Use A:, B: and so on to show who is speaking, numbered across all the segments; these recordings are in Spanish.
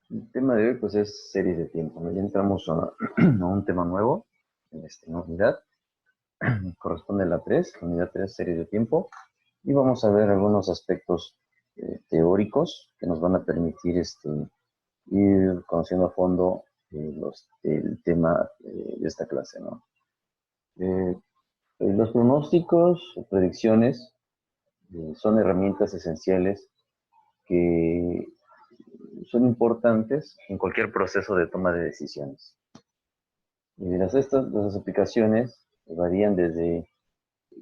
A: El tema de hoy pues es series de tiempo, ¿no? Ya entramos a un tema nuevo en esta unidad, corresponde a la 3, la unidad 3, series de tiempo, y vamos a ver algunos aspectos teóricos que nos van a permitir ir conociendo a fondo el tema de esta clase, ¿no? Los pronósticos o predicciones son herramientas esenciales que son importantes en cualquier proceso de toma de decisiones. Las aplicaciones varían desde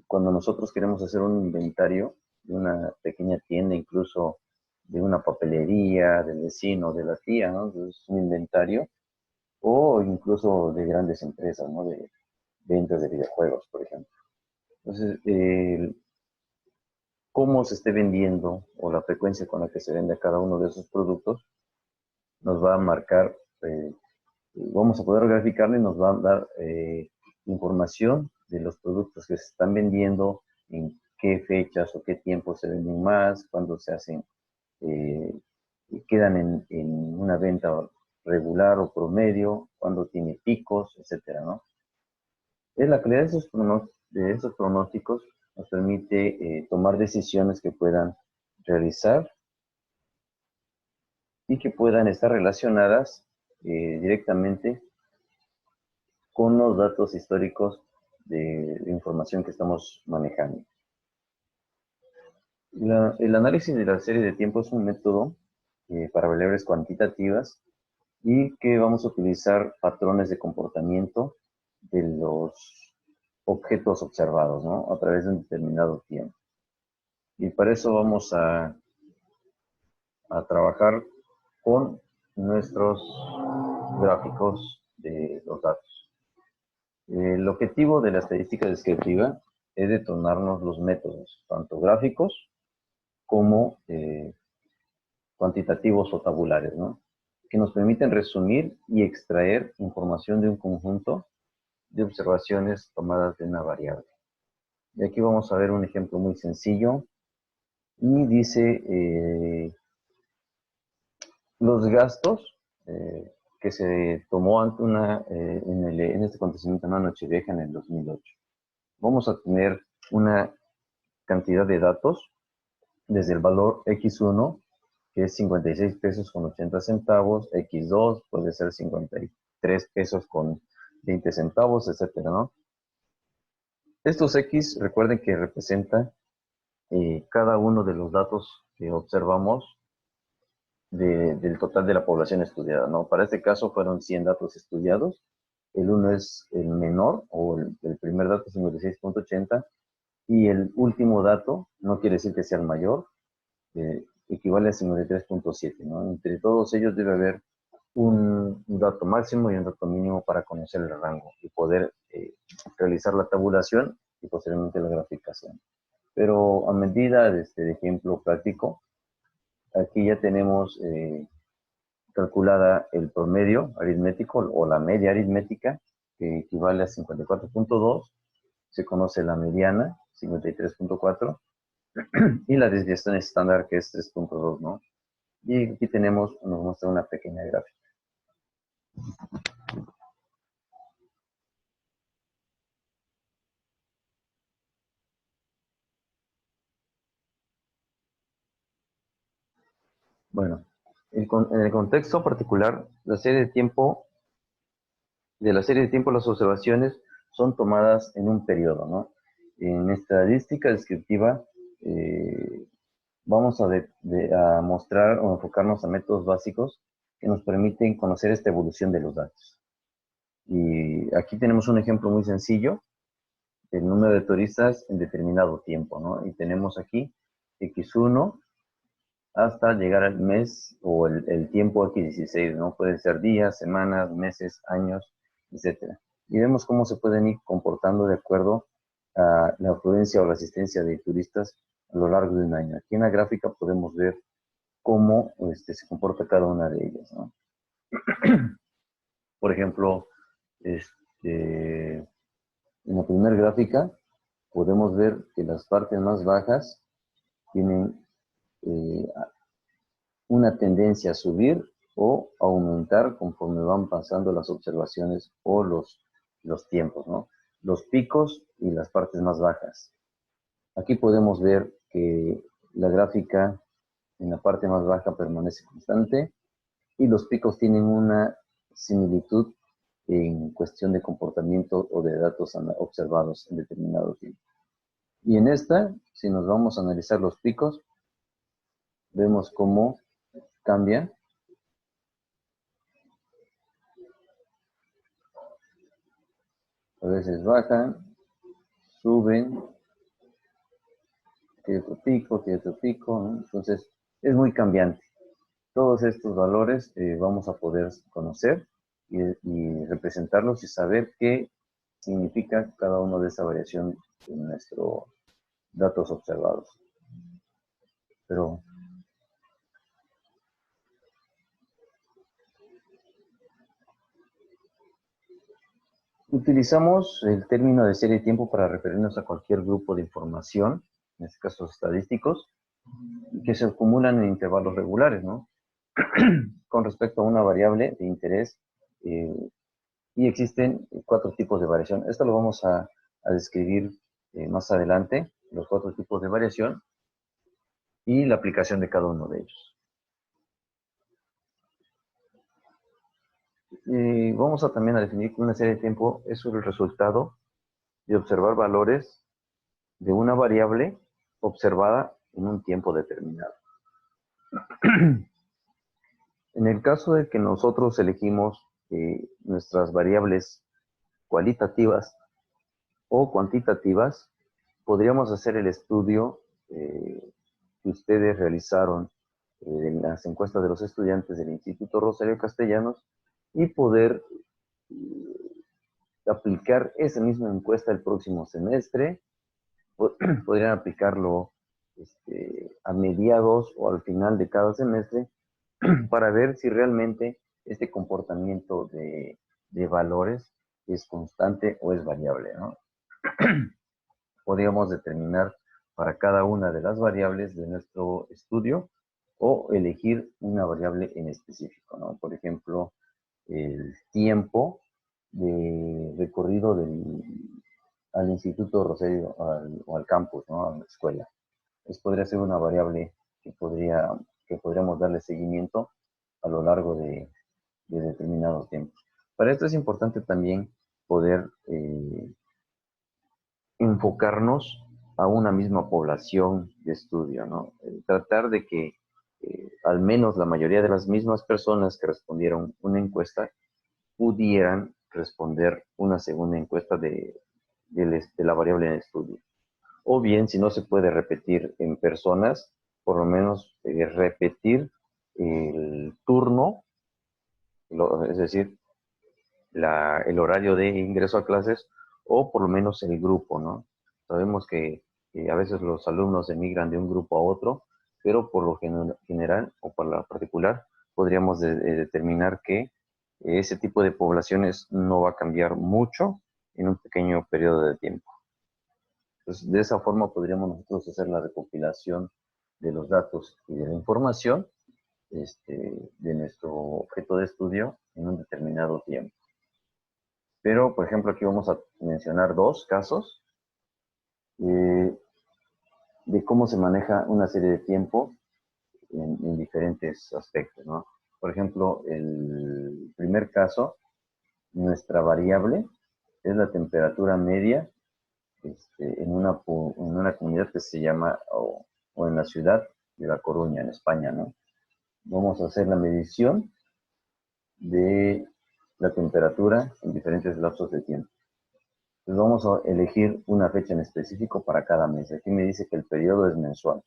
A: cuando nosotros queremos hacer un inventario de una pequeña tienda, incluso de una papelería, del vecino, de la tía, ¿no? Entonces, un inventario, o incluso de grandes empresas, ¿no? De ventas de videojuegos, por ejemplo. Entonces, cómo se esté vendiendo o la frecuencia con la que se vende cada uno de esos productos nos va a marcar, vamos a poder graficarlo y nos va a dar información de los productos que se están vendiendo, en qué fechas o qué tiempo se venden más, cuándo se hacen, eh, quedan en una venta regular o promedio, cuándo tiene picos, etcétera, ¿no? La calidad de esos pronósticos nos permite tomar decisiones que puedan realizar y que puedan estar relacionadas directamente con los datos históricos de información que estamos manejando. El análisis de la serie de tiempo es un método para variables cuantitativas y que vamos a utilizar patrones de comportamiento de los objetos observados, ¿no? A través de un determinado tiempo. Y para eso vamos a trabajar con nuestros gráficos de los datos. El objetivo de la estadística descriptiva es detonarnos los métodos, tanto gráficos como cuantitativos o tabulares, ¿no? Que nos permiten resumir y extraer información de un conjunto de observaciones tomadas de una variable. Y aquí vamos a ver un ejemplo muy sencillo. Y dice, los gastos que se tomó ante en este acontecimiento en la Nochevieja en el 2008. Vamos a tener una cantidad de datos desde el valor X1, que es 56 pesos con 80 centavos, X2 puede ser 53 pesos con 20 centavos, etcétera, ¿no? Estos X, recuerden que representa cada uno de los datos que observamos del total de la población estudiada, ¿no? Para este caso fueron 100 datos estudiados, el 1 es el menor, o el primer dato es 56.80, y el último dato, no quiere decir que sea el mayor, equivale a 53.7, ¿no? Entre todos ellos debe haber un dato máximo y un dato mínimo para conocer el rango y poder realizar la tabulación y posteriormente la graficación. Pero a medida de este ejemplo práctico, aquí ya tenemos calculada el promedio aritmético o la media aritmética, que equivale a 54.2, se conoce la mediana, 53.4, y la desviación estándar, que es 3.2, ¿no? Y aquí nos muestra una pequeña gráfica. Bueno, en el contexto particular, de la serie de tiempo, las observaciones son tomadas en un periodo, ¿no? En estadística descriptiva, vamos a mostrar o enfocarnos a métodos básicos que nos permiten conocer esta evolución de los datos. Y aquí tenemos un ejemplo muy sencillo, el número de turistas en determinado tiempo, ¿no? Y tenemos aquí X1 hasta llegar al mes o el tiempo X16, ¿no? Pueden ser días, semanas, meses, años, etcétera. Y vemos cómo se pueden ir comportando de acuerdo a la afluencia o la asistencia de turistas a lo largo de un año. Aquí en la gráfica podemos ver cómo se comporta cada una de ellas, ¿no? Por ejemplo, en la primera gráfica podemos ver que las partes más bajas tienen una tendencia a subir o aumentar conforme van pasando las observaciones o los tiempos, ¿no? Los picos y las partes más bajas. Aquí podemos ver que la gráfica en la parte más baja permanece constante y los picos tienen una similitud en cuestión de comportamiento o de datos observados en determinado tiempo. Y en esta, si nos vamos a analizar los picos, vemos cómo cambia. A veces bajan, suben, que otro pico, ¿no? Entonces es muy cambiante. Todos estos valores vamos a poder conocer y representarlos y saber qué significa cada uno de esa variación en nuestros datos observados. Pero utilizamos el término de serie de tiempo para referirnos a cualquier grupo de información, en este caso estadísticos, que se acumulan en intervalos regulares, ¿no? Con respecto a una variable de interés, y existen 4 tipos de variación. Esto lo vamos a describir más adelante, los 4 tipos de variación y la aplicación de cada uno de ellos. Y vamos a también a definir que una serie de tiempo es el resultado de observar valores de una variable observada en un tiempo determinado. En el caso de que nosotros elegimos nuestras variables cualitativas o cuantitativas, podríamos hacer el estudio que ustedes realizaron en las encuestas de los estudiantes del Instituto Rosario Castellanos y poder aplicar esa misma encuesta el próximo semestre. Podrían aplicarlo a mediados o al final de cada semestre para ver si realmente este comportamiento de valores es constante o es variable, ¿no? Podríamos determinar para cada una de las variables de nuestro estudio o elegir una variable en específico, ¿no? Por ejemplo, el tiempo de recorrido al Instituto Rosario o al campus, ¿no? A la escuela. Podría ser una variable que podríamos darle seguimiento a lo largo de determinados tiempos. Para esto es importante también poder enfocarnos a una misma población de estudio, ¿no? Tratar de que al menos la mayoría de las mismas personas que respondieron una encuesta pudieran responder una segunda encuesta de la variable en estudio. O bien, si no se puede repetir en personas, por lo menos repetir el turno, es decir, el horario de ingreso a clases, o por lo menos el grupo, ¿no? Sabemos que a veces los alumnos emigran de un grupo a otro, pero por lo general o por lo particular podríamos determinar que ese tipo de poblaciones no va a cambiar mucho en un pequeño periodo de tiempo. Entonces, de esa forma podríamos nosotros hacer la recopilación de los datos y de la información de nuestro objeto de estudio en un determinado tiempo. Pero, por ejemplo, aquí vamos a mencionar 2 casos de cómo se maneja una serie de tiempo en diferentes aspectos, ¿no? Por ejemplo, el primer caso, nuestra variable es la temperatura media en una comunidad que se llama, o en la ciudad de La Coruña, en España, ¿no? Vamos a hacer la medición de la temperatura en diferentes lapsos de tiempo. Entonces vamos a elegir una fecha en específico para cada mes. Aquí me dice que el periodo es mensual.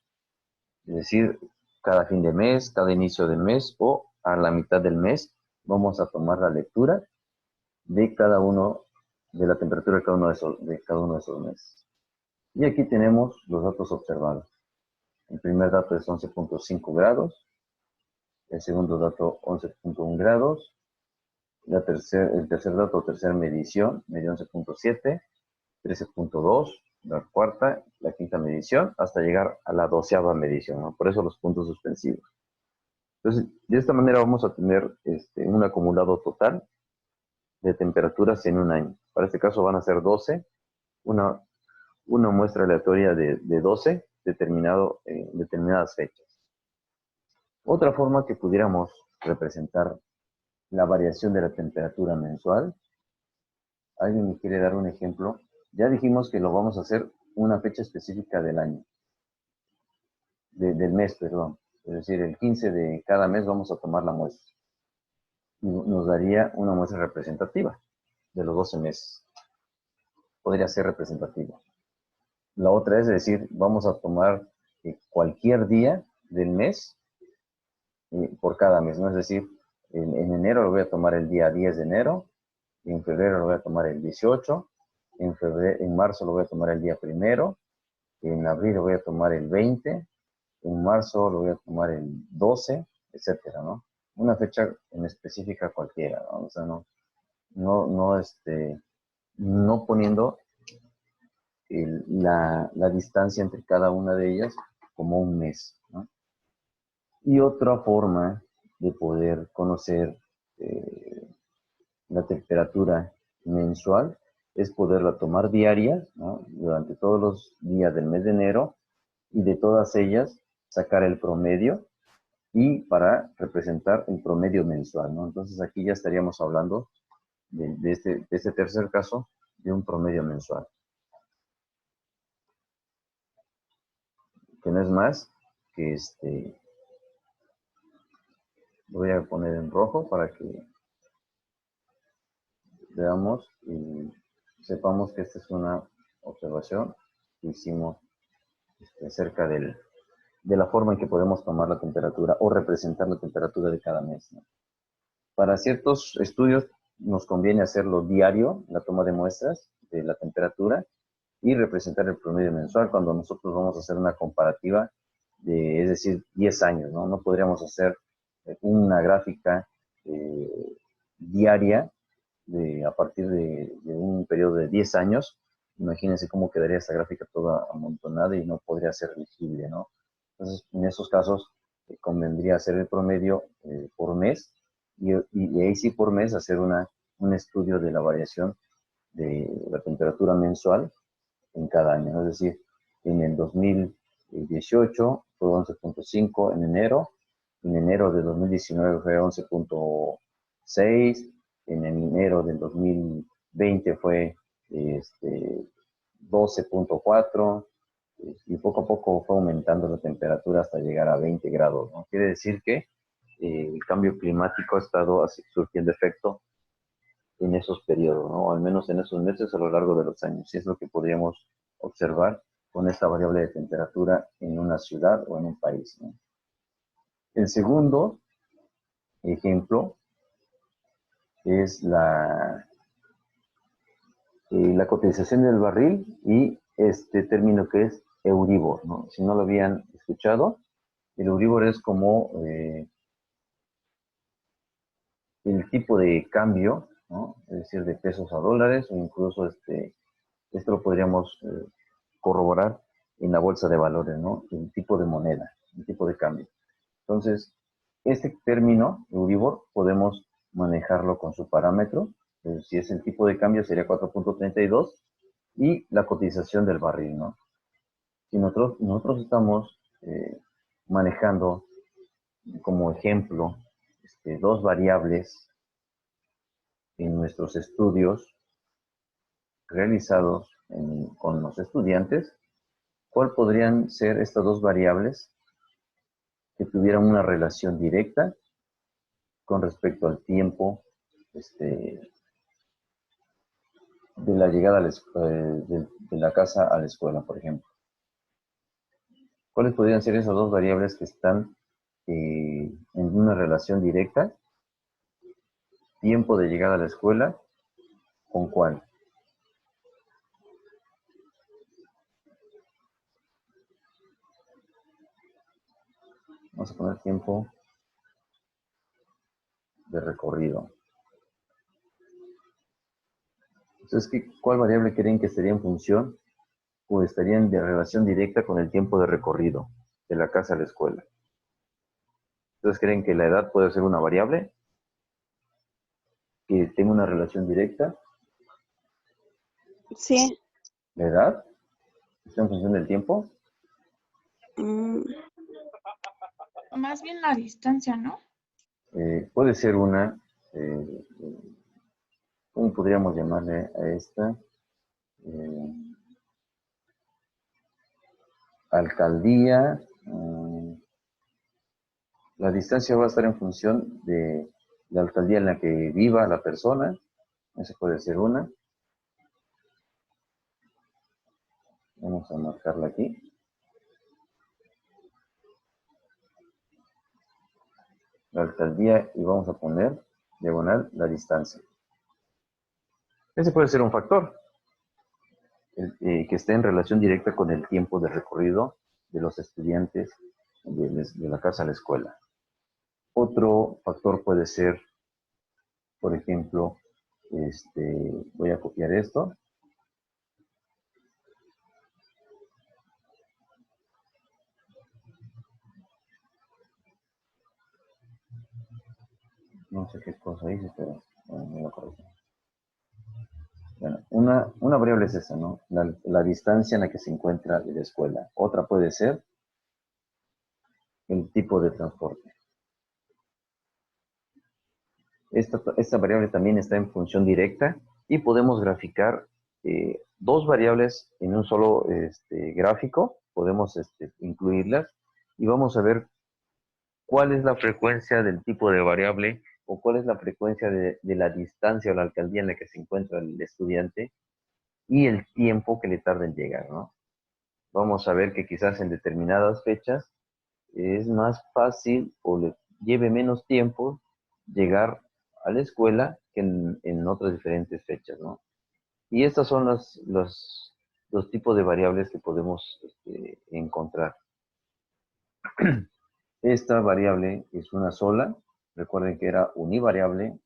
A: Es decir, cada fin de mes, cada inicio de mes o a la mitad del mes vamos a tomar la lectura de cada uno, de la temperatura de cada uno de esos meses. Y aquí tenemos los datos observados. El primer dato es 11.5 grados. El segundo dato, 11.1 grados. El tercer dato, tercera medición, medio 11.7, 13.2, la cuarta, la quinta medición, hasta llegar a la 12ª medición, ¿no? Por eso los puntos suspensivos. Entonces, de esta manera vamos a tener un acumulado total de temperaturas en un año. Para este caso van a ser 12, una, una muestra aleatoria de 12 determinado, en determinadas fechas. Otra forma que pudiéramos representar la variación de la temperatura mensual. ¿Alguien me quiere dar un ejemplo? Ya dijimos que lo vamos a hacer una fecha específica del año, del mes, perdón. Es decir, el 15 de cada mes vamos a tomar la muestra. Y nos daría una muestra representativa de los 12 meses. Podría ser representativa. La otra es decir, vamos a tomar cualquier día del mes por cada mes, ¿no? Es decir, en enero lo voy a tomar el día 10 de enero, en febrero lo voy a tomar el 18, en marzo lo voy a tomar el día 1, en abril lo voy a tomar el 20, en marzo lo voy a tomar el 12, etcétera, ¿no? Una fecha en específica cualquiera, ¿no? O sea, no poniendo la distancia entre cada una de ellas como un mes, ¿no? Y otra forma de poder conocer la temperatura mensual es poderla tomar diaria, ¿no? Durante todos los días del mes de enero, y de todas ellas sacar el promedio y para representar el promedio mensual, ¿no? Entonces aquí ya estaríamos hablando de este tercer caso de un promedio mensual, que no es más que lo voy a poner en rojo para que veamos y sepamos que esta es una observación que hicimos acerca de la forma en que podemos tomar la temperatura o representar la temperatura de cada mes, ¿no? Para ciertos estudios nos conviene hacerlo diario, la toma de muestras de la temperatura, y representar el promedio mensual cuando nosotros vamos a hacer una comparativa es decir, 10 años, ¿no? No podríamos hacer una gráfica diaria a partir de un periodo de 10 años. Imagínense cómo quedaría esa gráfica toda amontonada y no podría ser legible, ¿no? Entonces, en esos casos, convendría hacer el promedio por mes y ahí sí por mes hacer un estudio de la variación de la temperatura mensual en cada año, ¿no? Es decir, en el 2018 fue 11.5 en enero de 2019 fue 11.6, en enero del 2020 fue 12.4, y poco a poco fue aumentando la temperatura hasta llegar a 20 grados, ¿no? Quiere decir que el cambio climático ha estado así, surtiendo efecto en esos periodos, ¿no? O al menos en esos meses a lo largo de los años. Y es lo que podríamos observar con esta variable de temperatura en una ciudad o en un país, ¿no? El segundo ejemplo es la cotización del barril y este término que es Euribor, ¿no? Si no lo habían escuchado, el Euribor es como el tipo de cambio, ¿no? Es decir, de pesos a dólares, o incluso esto lo podríamos corroborar en la bolsa de valores, ¿no? El tipo de moneda, el tipo de cambio. Entonces, este término, Euribor, podemos manejarlo con su parámetro. Si es el tipo de cambio, sería 4.32 y la cotización del barril, ¿no? Si nosotros estamos manejando como ejemplo dos variables en nuestros estudios realizados con los estudiantes, ¿cuál podrían ser estas dos variables que tuvieran una relación directa con respecto al tiempo de la llegada a de la casa a la escuela, por ejemplo? ¿Cuáles podrían ser esas dos variables que están en una relación directa? Tiempo de llegada a la escuela, ¿con cuál? Vamos a poner tiempo de recorrido. Entonces, ¿cuál variable creen que estaría en función o estarían de relación directa con el tiempo de recorrido de la casa a la escuela? ¿Ustedes creen que la edad puede ser una variable que tenga una relación directa?
B: Sí.
A: ¿La edad está en función del tiempo?
B: Mm,
C: Más bien la distancia, ¿no?
A: Puede ser una, eh, ¿cómo podríamos llamarle a esta? Eh, alcaldía. La distancia va a estar en función de la alcaldía en la que viva la persona. Esa puede ser una. Vamos a marcarla aquí. La alcaldía y vamos a poner diagonal la distancia. Ese puede ser un factor que esté en relación directa con el tiempo de recorrido de los estudiantes de la casa a la escuela. Otro factor puede ser, por ejemplo, voy a copiar esto. No sé qué cosa hice, pero bueno, me lo corrijo. Bueno, una variable es esa, ¿no? La distancia en la que se encuentra de la escuela. Otra puede ser el tipo de transporte. Esta variable también está en función directa y podemos graficar dos variables en un solo gráfico. Podemos incluirlas y vamos a ver cuál es la frecuencia del tipo de variable o cuál es la frecuencia de la distancia o la alcaldía en la que se encuentra el estudiante y el tiempo que le tarda en llegar, ¿no? Vamos a ver que quizás en determinadas fechas es más fácil o le lleve menos tiempo llegar a la escuela que en otras diferentes fechas, ¿no? Y estos son los tipos de variables que podemos encontrar. Esta variable es una sola. Recuerden que era univariable,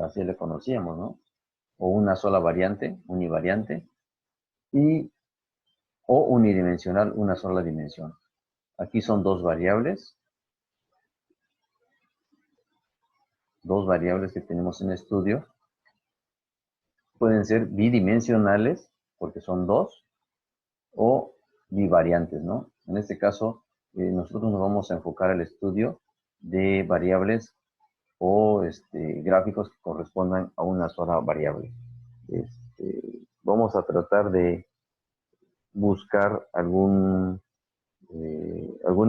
A: así le conocíamos, ¿no? O una sola variante, univariante, o unidimensional, una sola dimensión. Aquí son dos variables que tenemos en estudio. Pueden ser bidimensionales, porque son dos, o bivariantes, ¿no? En este caso, nosotros nos vamos a enfocar al estudio de variables o gráficos que correspondan a una sola variable. Vamos a tratar de buscar algún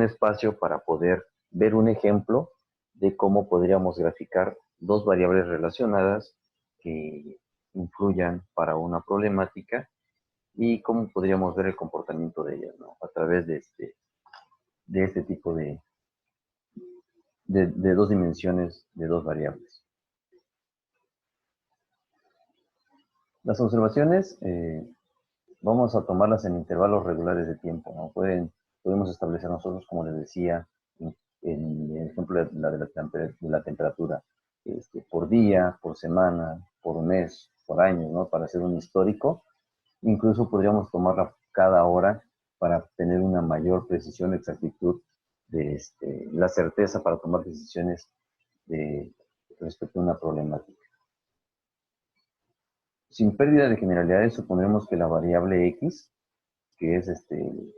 A: espacio para poder ver un ejemplo de cómo podríamos graficar dos variables relacionadas que influyan para una problemática y cómo podríamos ver el comportamiento de ellas, ¿no? A través de este tipo de dos dimensiones de dos variables. Las observaciones vamos a tomarlas en intervalos regulares de tiempo, ¿no? Podemos establecer nosotros, como les decía, en el ejemplo de la temperatura, por día, por semana, por mes, por año, ¿no? Para hacer un histórico. Incluso podríamos tomarla cada hora para tener una mayor precisión, exactitud, de la certeza para tomar decisiones respecto a una problemática. Sin pérdida de generalidades, supondremos que la variable X, que es el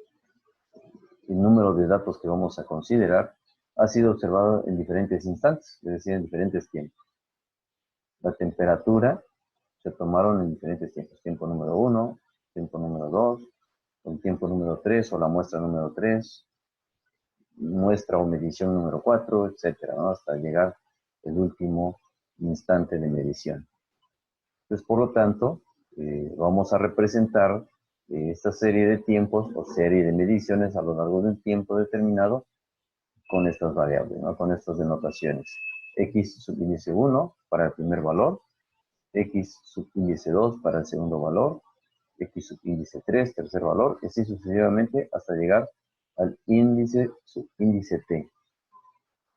A: número de datos que vamos a considerar, ha sido observado en diferentes instantes, es decir, en diferentes tiempos. La temperatura se tomaron en diferentes tiempos. Tiempo número 1, tiempo número 2, el tiempo número 3 o la muestra número 3, muestra o medición número 4, etcétera, ¿no? Hasta llegar el último instante de medición. Entonces, por lo tanto, vamos a representar esta serie de tiempos o serie de mediciones a lo largo de un tiempo determinado con estas variables, ¿no? Con estas denotaciones. X subíndice 1 para el primer valor, X subíndice 2 para el segundo valor, X subíndice 3, tercer valor, y así sucesivamente hasta llegar al índice subíndice T,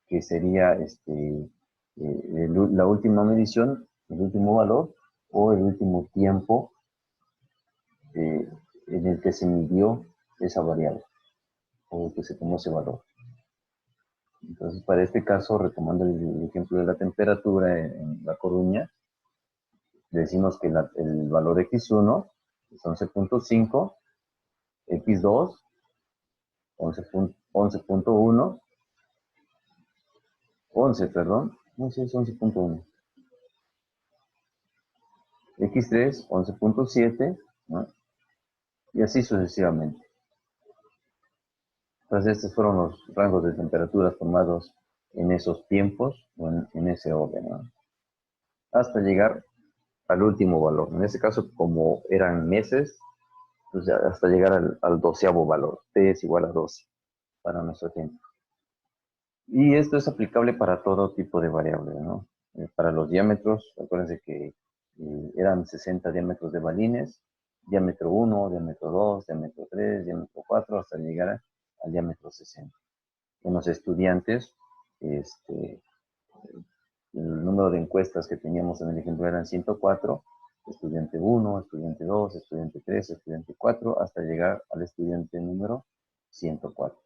A: que sería la última medición, el último valor o el último tiempo en el que se midió esa variable o que se tomó ese valor. Entonces, para este caso, retomando el ejemplo de la temperatura en La Coruña, decimos que el valor X1 es 11.5, X2 11.1, 11, perdón, no sé, es 11.1. X3, 11.7, ¿no? Y así sucesivamente. Entonces, estos fueron los rangos de temperaturas tomados en esos tiempos o en ese orden, ¿no? Hasta llegar al último valor. En este caso, como eran meses, pues hasta llegar al 12º valor. T es igual a 12 para nuestro ejemplo. Y esto es aplicable para todo tipo de variables, ¿no? Para los diámetros, acuérdense que eran 60 diámetros de balines, diámetro 1, diámetro 2, diámetro 3, diámetro 4, hasta llegar al diámetro 60. En los estudiantes, el número de encuestas que teníamos en el ejemplo eran 104, estudiante 1, estudiante 2, estudiante 3, estudiante 4, hasta llegar al estudiante número 104.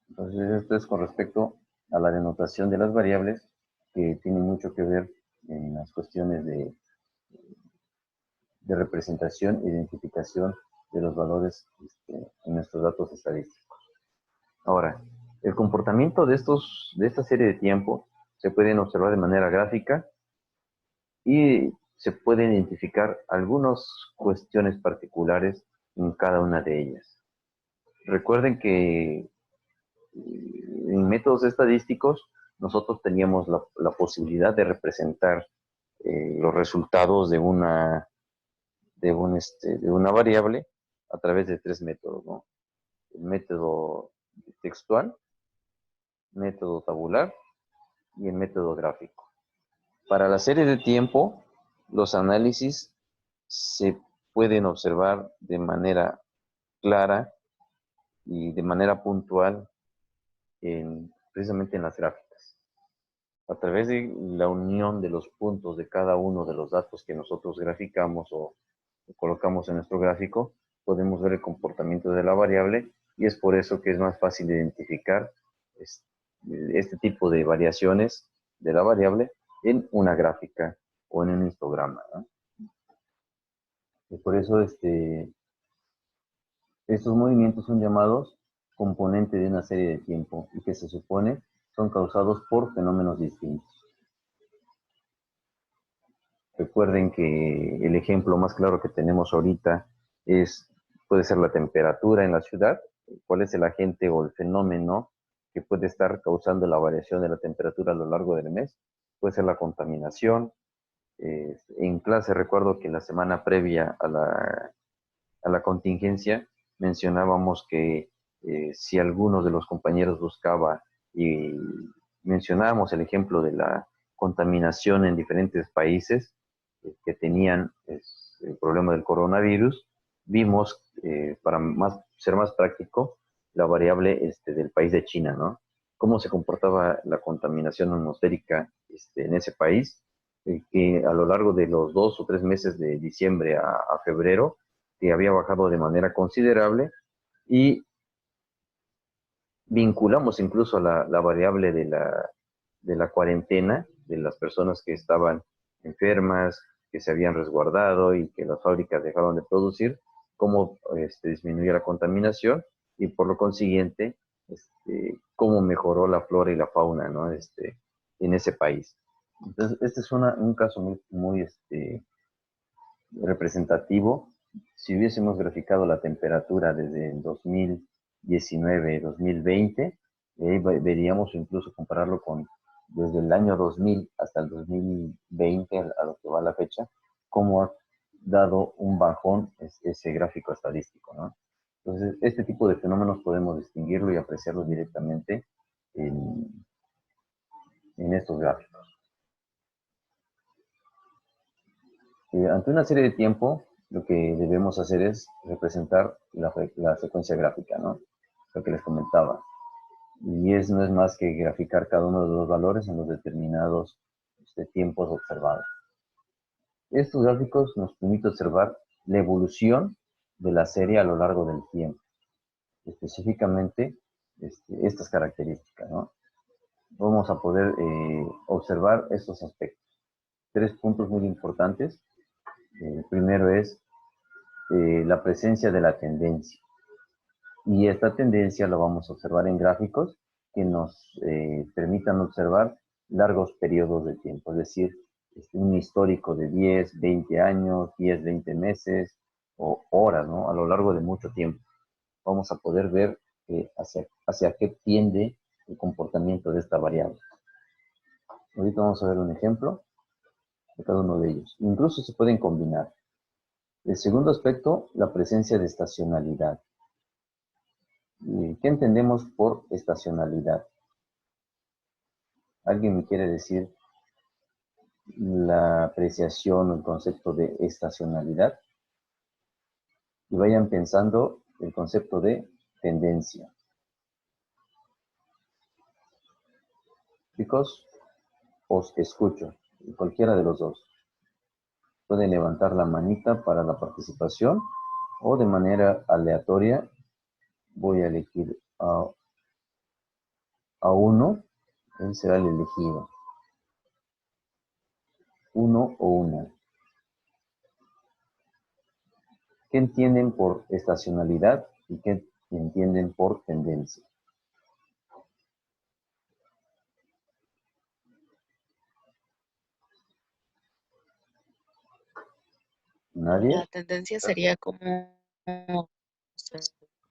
A: Entonces, esto es con respecto a la denotación de las variables, que tiene mucho que ver en las cuestiones de representación e identificación de los valores en nuestros datos estadísticos. Ahora, el comportamiento de esta serie de tiempo se pueden observar de manera gráfica y se pueden identificar algunas cuestiones particulares en cada una de ellas. Recuerden que en métodos estadísticos nosotros teníamos la posibilidad de representar los resultados de una variable a través de 3 métodos, ¿no? El método textual, método tabular y el método gráfico. Para la serie de tiempo, los análisis se pueden observar de manera clara y de manera puntual precisamente en las gráficas. A través de la unión de los puntos de cada uno de los datos que nosotros graficamos o colocamos en nuestro gráfico, podemos ver el comportamiento de la variable y es por eso que es más fácil identificar este tipo de variaciones de la variable en una gráfica o en un histograma, ¿no? Y por eso estos movimientos son llamados componente de una serie de tiempo y que se supone son causados por fenómenos distintos. Recuerden que el ejemplo más claro que tenemos ahorita puede ser la temperatura en la ciudad. ¿Cuál es el agente o el fenómeno que puede estar causando la variación de la temperatura a lo largo del mes? Puede ser la contaminación. En clase recuerdo que la semana previa a la contingencia mencionábamos que si alguno de los compañeros buscaba y mencionábamos el ejemplo de la contaminación en diferentes países que tenían el problema del coronavirus, vimos, para ser más práctico, la variable del país de China, ¿no? Cómo se comportaba la contaminación atmosférica en ese país, que a lo largo de los 2 o 3 meses de diciembre a febrero, que había bajado de manera considerable y vinculamos incluso la variable de la cuarentena, de las personas que estaban enfermas, que se habían resguardado y que las fábricas dejaron de producir, cómo disminuyó la contaminación y por lo consiguiente, cómo mejoró la flora y la fauna, ¿no? En ese país. Entonces, este es un caso muy representativo. Si hubiésemos graficado la temperatura desde el 2019-2020, veríamos, incluso compararlo con desde el año 2000 hasta el 2020, a lo que va la fecha, cómo ha dado un bajón ese gráfico estadístico, ¿no? Entonces, este tipo de fenómenos podemos distinguirlo y apreciarlo directamente en estos gráficos. Ante una serie de tiempo, lo que debemos hacer es representar la secuencia gráfica, ¿no? Lo que les comentaba. Y no es más que graficar cada uno de los valores en los determinados tiempos observados. Estos gráficos nos permiten observar la evolución de la serie a lo largo del tiempo. Específicamente, estas características, ¿no? vamos a poder observar estos aspectos. 3 puntos muy importantes. El primero es la presencia de la tendencia. Y esta tendencia la vamos a observar en gráficos que nos permitan observar largos periodos de tiempo, es decir, un histórico de 10, 20 años, 10, 20 meses o horas, ¿no? A lo largo de mucho tiempo. Vamos a poder ver hacia qué tiende el comportamiento de esta variable. Ahorita vamos a ver un ejemplo de cada uno de ellos. Incluso se pueden combinar. El segundo aspecto, la presencia de estacionalidad. ¿Qué entendemos por estacionalidad? ¿Alguien me quiere decir la apreciación o el concepto de estacionalidad? Y vayan pensando el concepto de tendencia. Chicos, os escucho, cualquiera de los dos. Pueden levantar la manita para la participación o de manera aleatoria voy a elegir a uno, él será el elegido. Uno o una. ¿Qué entienden por estacionalidad y qué entienden por tendencia? ¿Nadie?
B: La tendencia sería como se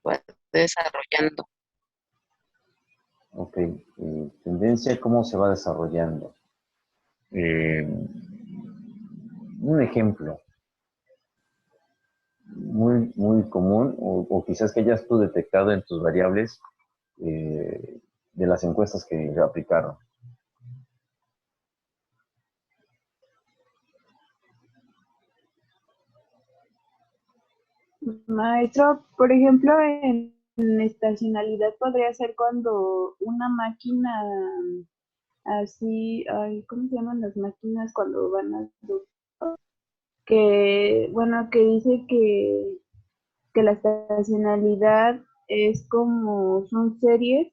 B: va desarrollando.
A: Ok. Tendencia, ¿cómo se va desarrollando? Un ejemplo muy común, o quizás que hayas tú detectado en tus variables de las encuestas que aplicaron.
D: Maestro, por ejemplo, en estacionalidad podría ser cuando una máquina así, ay, ¿cómo se llaman las máquinas cuando van a que, bueno, que dice que la estacionalidad es como, son series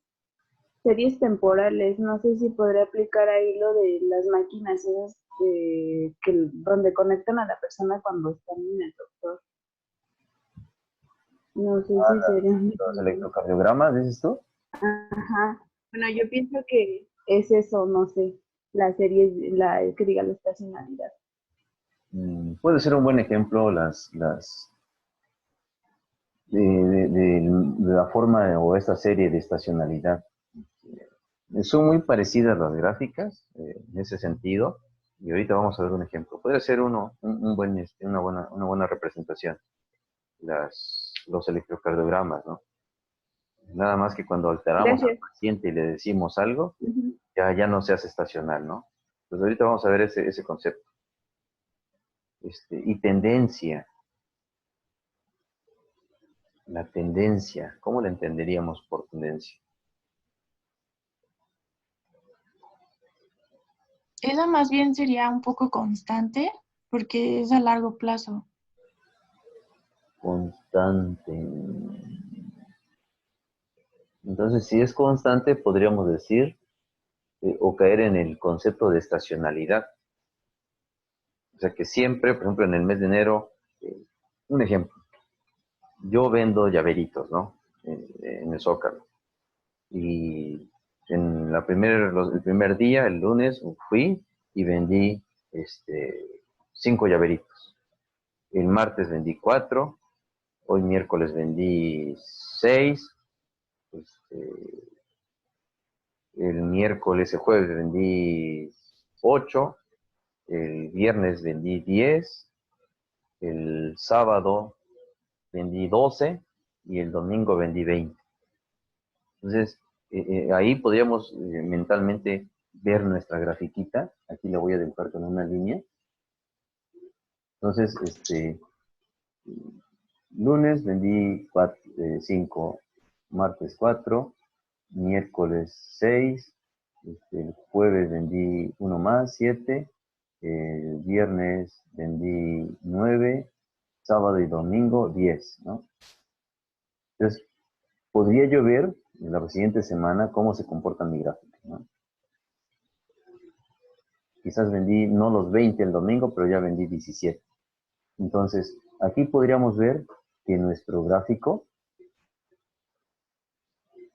D: temporales. No sé si podría aplicar ahí lo de las máquinas esas donde conectan a la persona cuando están en el doctor. No sé si sería un
A: Los
D: ejemplo.
A: electrocardiogramas, ¿dices tú?
D: Ajá. Bueno, yo pienso que es eso, no sé, la serie, que diga la estacionalidad.
A: Puede ser un buen ejemplo de la forma o esta serie de estacionalidad. Son muy parecidas las gráficas en ese sentido, y ahorita vamos a ver un ejemplo. Puede ser una buena representación, los electrocardiogramas, ¿no? Nada más que cuando alteramos al
D: Gracias.
A: paciente y le decimos algo,
D: Ujú.
A: ya no se hace estacional, ¿no? Pues ahorita vamos a ver ese concepto. Y tendencia. La tendencia, ¿cómo la entenderíamos por tendencia?
C: Esa más bien sería un poco constante porque es a largo plazo.
A: Constante. Entonces, si es constante, podríamos decir o caer en el concepto de estacionalidad. O sea que siempre, por ejemplo, en el mes de enero, un ejemplo, yo vendo llaveritos, ¿no? En el Zócalo. Y el primer día, el lunes, fui y vendí 5 llaveritos. El martes vendí 4, hoy miércoles vendí 6, el jueves vendí 8, el viernes vendí 10, el sábado vendí 12 y el domingo vendí 20. Entonces, ahí podríamos mentalmente ver nuestra grafiquita. Aquí la voy a dibujar con una línea. Entonces, lunes vendí 5, martes 4, miércoles 6, el jueves vendí uno más, 7, el viernes vendí 9, sábado y domingo 10, ¿no? Entonces, podría yo ver en la siguiente semana cómo se comporta mi gráfica, ¿no? quizás vendí no los 20 el domingo, pero ya vendí 17. Entonces, aquí podríamos ver que nuestro gráfico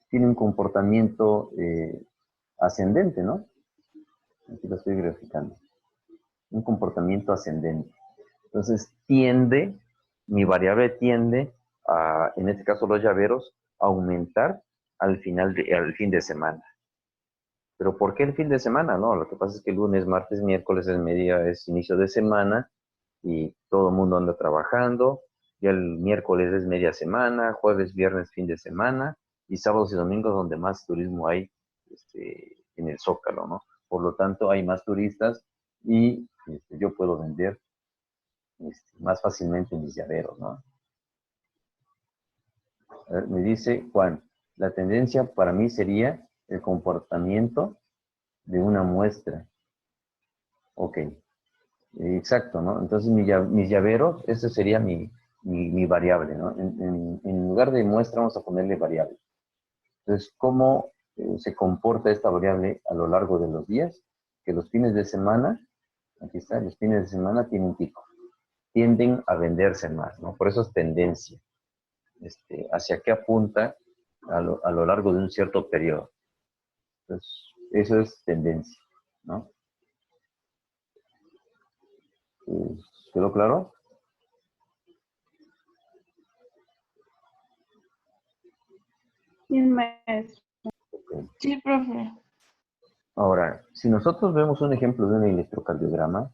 A: tiene un comportamiento ascendente, ¿no? Aquí lo estoy graficando. Un comportamiento ascendente. Entonces, mi variable tiende a, en este caso los llaveros, a aumentar al fin de semana. ¿Pero por qué el fin de semana? No, lo que pasa es que lunes, martes, miércoles es inicio de semana y todo el mundo anda trabajando. Ya el miércoles es media semana, jueves, viernes, fin de semana y sábados y domingos donde más turismo hay en el Zócalo, ¿no? Por lo tanto, hay más turistas y yo puedo vender más fácilmente mis llaveros, ¿no? A ver, me dice Juan, la tendencia para mí sería el comportamiento de una muestra. Ok, exacto, ¿no? Entonces mis llaveros, ese sería mi variable, ¿no? En lugar de muestra vamos a ponerle variable. Entonces, ¿cómo se comporta esta variable a lo largo de los días? Que los fines de semana, aquí está, los fines de semana tienen pico. Tienden a venderse más, ¿no? Por eso es tendencia. ¿Hacia qué apunta a lo largo de un cierto periodo? Entonces, eso es tendencia, ¿no? ¿Quedó claro?
D: Sí, maestro.
A: Okay.
C: Sí, profe.
A: Ahora, si nosotros vemos un ejemplo de un electrocardiograma,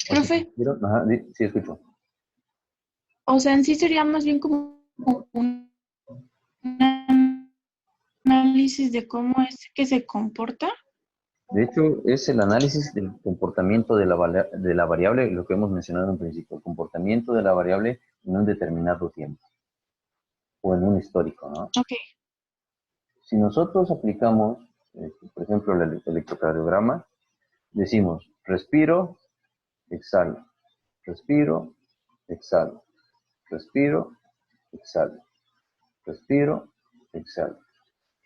C: Profe,
A: ajá, sí, escucho.
C: o sea, en sí sería más bien como un análisis de cómo es que se comporta.
A: De hecho, es el análisis del comportamiento de la variable, lo que hemos mencionado en un principio, el comportamiento de la variable en un determinado tiempo o en un histórico, ¿no?
C: Ok.
A: Si nosotros aplicamos, por ejemplo, el electrocardiograma, decimos, respiro, exhalo, respiro, exhalo, respiro, exhalo, respiro, exhalo,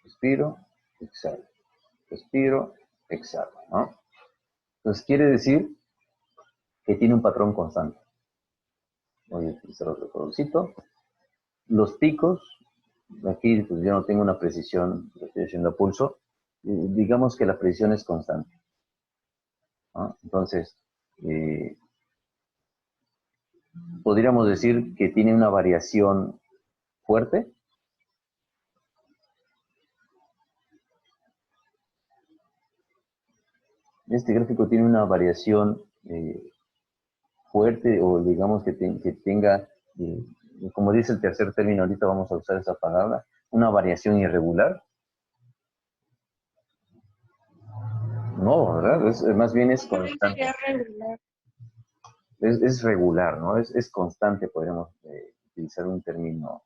A: respiro, exhalo, respiro, exhalo, ¿no? Entonces quiere decir que tiene un patrón constante. Voy a utilizar otro colorcito. Los picos, aquí pues yo no tengo una precisión, lo estoy haciendo a pulso, digamos que la precisión es constante, ¿no? Entonces, podríamos decir que tiene una variación fuerte. Este gráfico tiene una variación fuerte o digamos que tenga, como dice el tercer término, ahorita vamos a usar esa palabra, una variación irregular. No, ¿verdad? Más bien es constante.
C: Sería regular.
A: Es regular, ¿no? Es constante, podríamos utilizar un término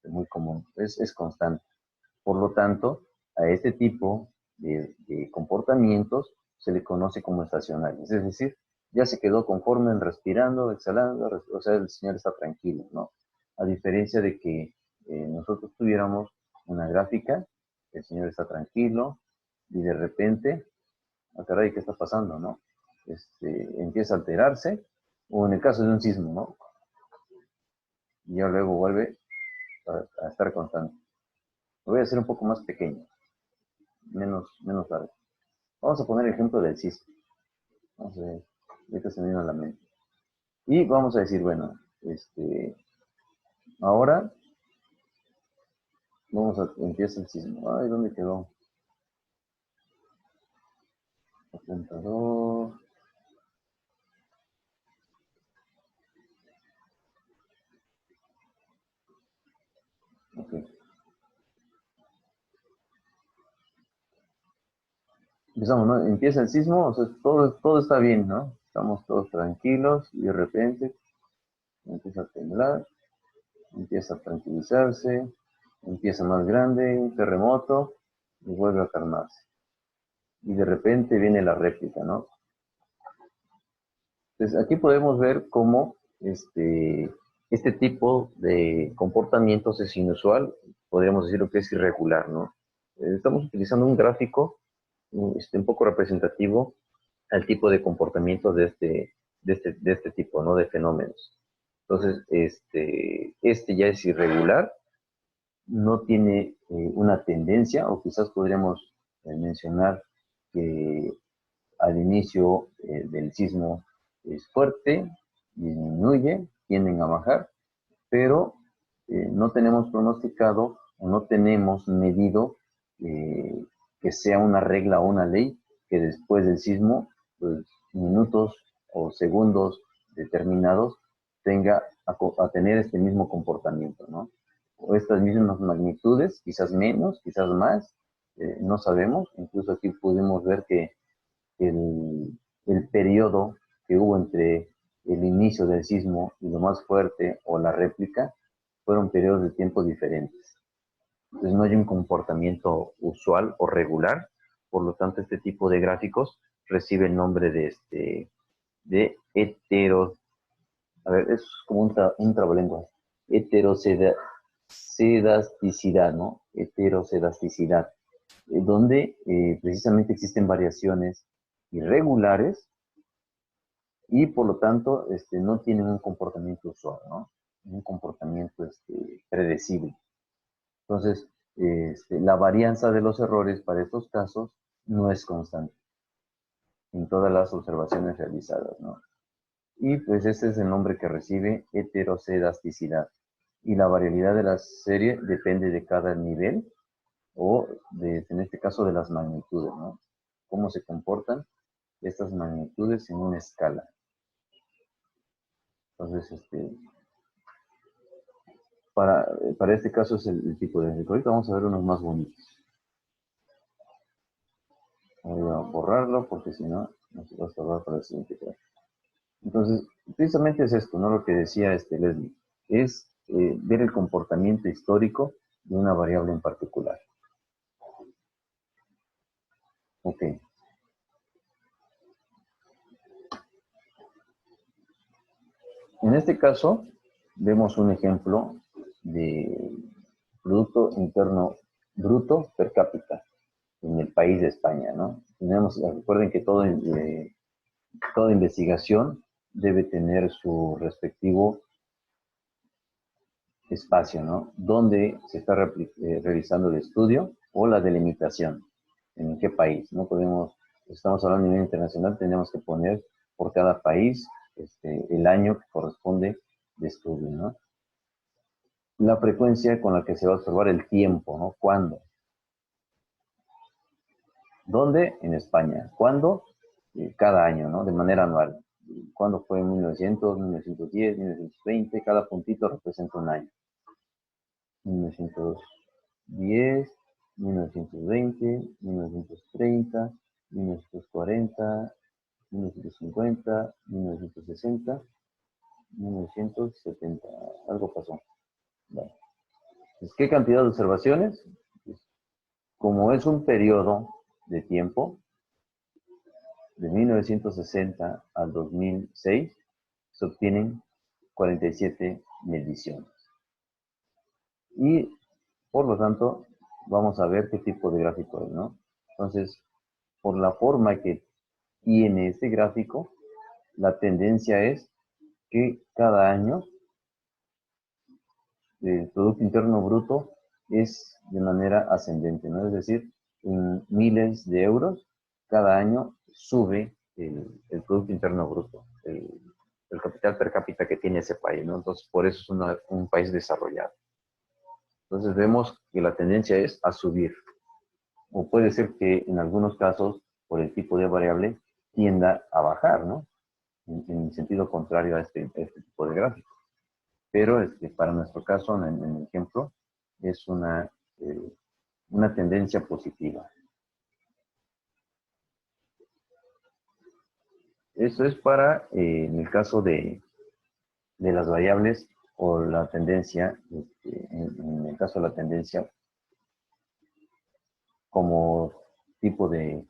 A: muy común. Es constante. Por lo tanto, a este tipo de comportamientos se le conoce como estacionarios. Es decir, ya se quedó conforme en respirando, exhalando, o sea, el señor está tranquilo, ¿no? A diferencia de que nosotros tuviéramos una gráfica, el señor está tranquilo y de repente, ah, caray, ¿qué está pasando, no? Empieza a alterarse, o en el caso de un sismo, ¿no? Y ya luego vuelve a estar constante. Lo voy a hacer un poco más pequeño, menos largo. Vamos a poner el ejemplo del sismo. Vamos a ver, ahorita se me vino a la mente. Y vamos a decir, bueno, ahora empieza el sismo. Ay, ¿dónde quedó? Apuntador. Ok. Empezamos, ¿no? Empieza el sismo, o sea, todo está bien, ¿no? Estamos todos tranquilos y de repente empieza a temblar, empieza a tranquilizarse, empieza más grande, un terremoto y vuelve a calmarse. Y de repente viene la réplica, ¿no? Entonces aquí podemos ver cómo este tipo de comportamientos es inusual, podríamos decir lo que es irregular, ¿no? Estamos utilizando un gráfico un poco representativo al tipo de comportamiento de este tipo, ¿no? De fenómenos. Entonces, este ya es irregular, no tiene una tendencia, o quizás podríamos mencionar que al inicio del sismo es fuerte, disminuye, tienden a bajar, pero no tenemos pronosticado o no tenemos medido que sea una regla o una ley que después del sismo, pues, minutos o segundos determinados tenga a tener este mismo comportamiento, ¿no? O estas mismas magnitudes, quizás menos, quizás más, no sabemos. Incluso aquí pudimos ver que el periodo que hubo entre el inicio del sismo y lo más fuerte o la réplica fueron periodos de tiempo diferentes. Entonces no hay un comportamiento usual o regular, por lo tanto este tipo de gráficos recibe el nombre de a ver, es como un trabalenguas, heterocedasticidad, ¿no? Heterocedasticidad, donde precisamente existen variaciones irregulares y por lo tanto no tienen un comportamiento usual, ¿no? Un comportamiento predecible. Entonces, la varianza de los errores para estos casos no es constante en todas las observaciones realizadas, ¿no? Y pues ese es el nombre que recibe, heterocedasticidad. Y la variabilidad de la serie depende de cada nivel o, en este caso, de las magnitudes, ¿no? Cómo se comportan estas magnitudes en una escala. Entonces, para este caso es el tipo de gráfico. Ahorita vamos a ver unos más bonitos. Voy a borrarlo porque si no, nos va a estorbar para el siguiente gráfico. Entonces, precisamente es esto, ¿no? Lo que decía Leslie, es ver el comportamiento histórico de una variable en particular. Ok. En este caso, vemos un ejemplo de Producto Interno Bruto per cápita en el país de España, ¿no? Recuerden que toda investigación debe tener su respectivo espacio, ¿no? Donde se está realizando el estudio o la delimitación. ¿En qué país? No podemos, estamos hablando a nivel internacional, tenemos que poner por cada país el año que corresponde de estudio, ¿no? La frecuencia con la que se va a observar el tiempo, ¿no? ¿Cuándo? ¿Dónde? En España. ¿Cuándo? Cada año, ¿no? De manera anual. ¿Cuándo fue? 1900, 1910, 1920. Cada puntito representa un año. 1910, 1920, 1930, 1940, 1950, 1960, 1970. Algo pasó. Bueno. ¿Qué cantidad de observaciones? Como es un periodo de tiempo, de 1960 al 2006, se obtienen 47 mediciones. Y, por lo tanto, vamos a ver qué tipo de gráfico es, ¿no? Entonces, por la forma que tiene este gráfico, la tendencia es que cada año el Producto Interno Bruto es de manera ascendente, ¿no? Es decir, en miles de euros, cada año sube el Producto Interno Bruto, el capital per cápita que tiene ese país, ¿no? Entonces, por eso es un país desarrollado. Entonces, vemos que la tendencia es a subir. O puede ser que en algunos casos, por el tipo de variable, tienda a bajar, ¿no? En sentido contrario a este tipo de gráfico. Pero para nuestro caso, en el ejemplo, es una tendencia positiva. Eso es para, en el caso de las variables o la tendencia, en el caso de la tendencia, como tipo de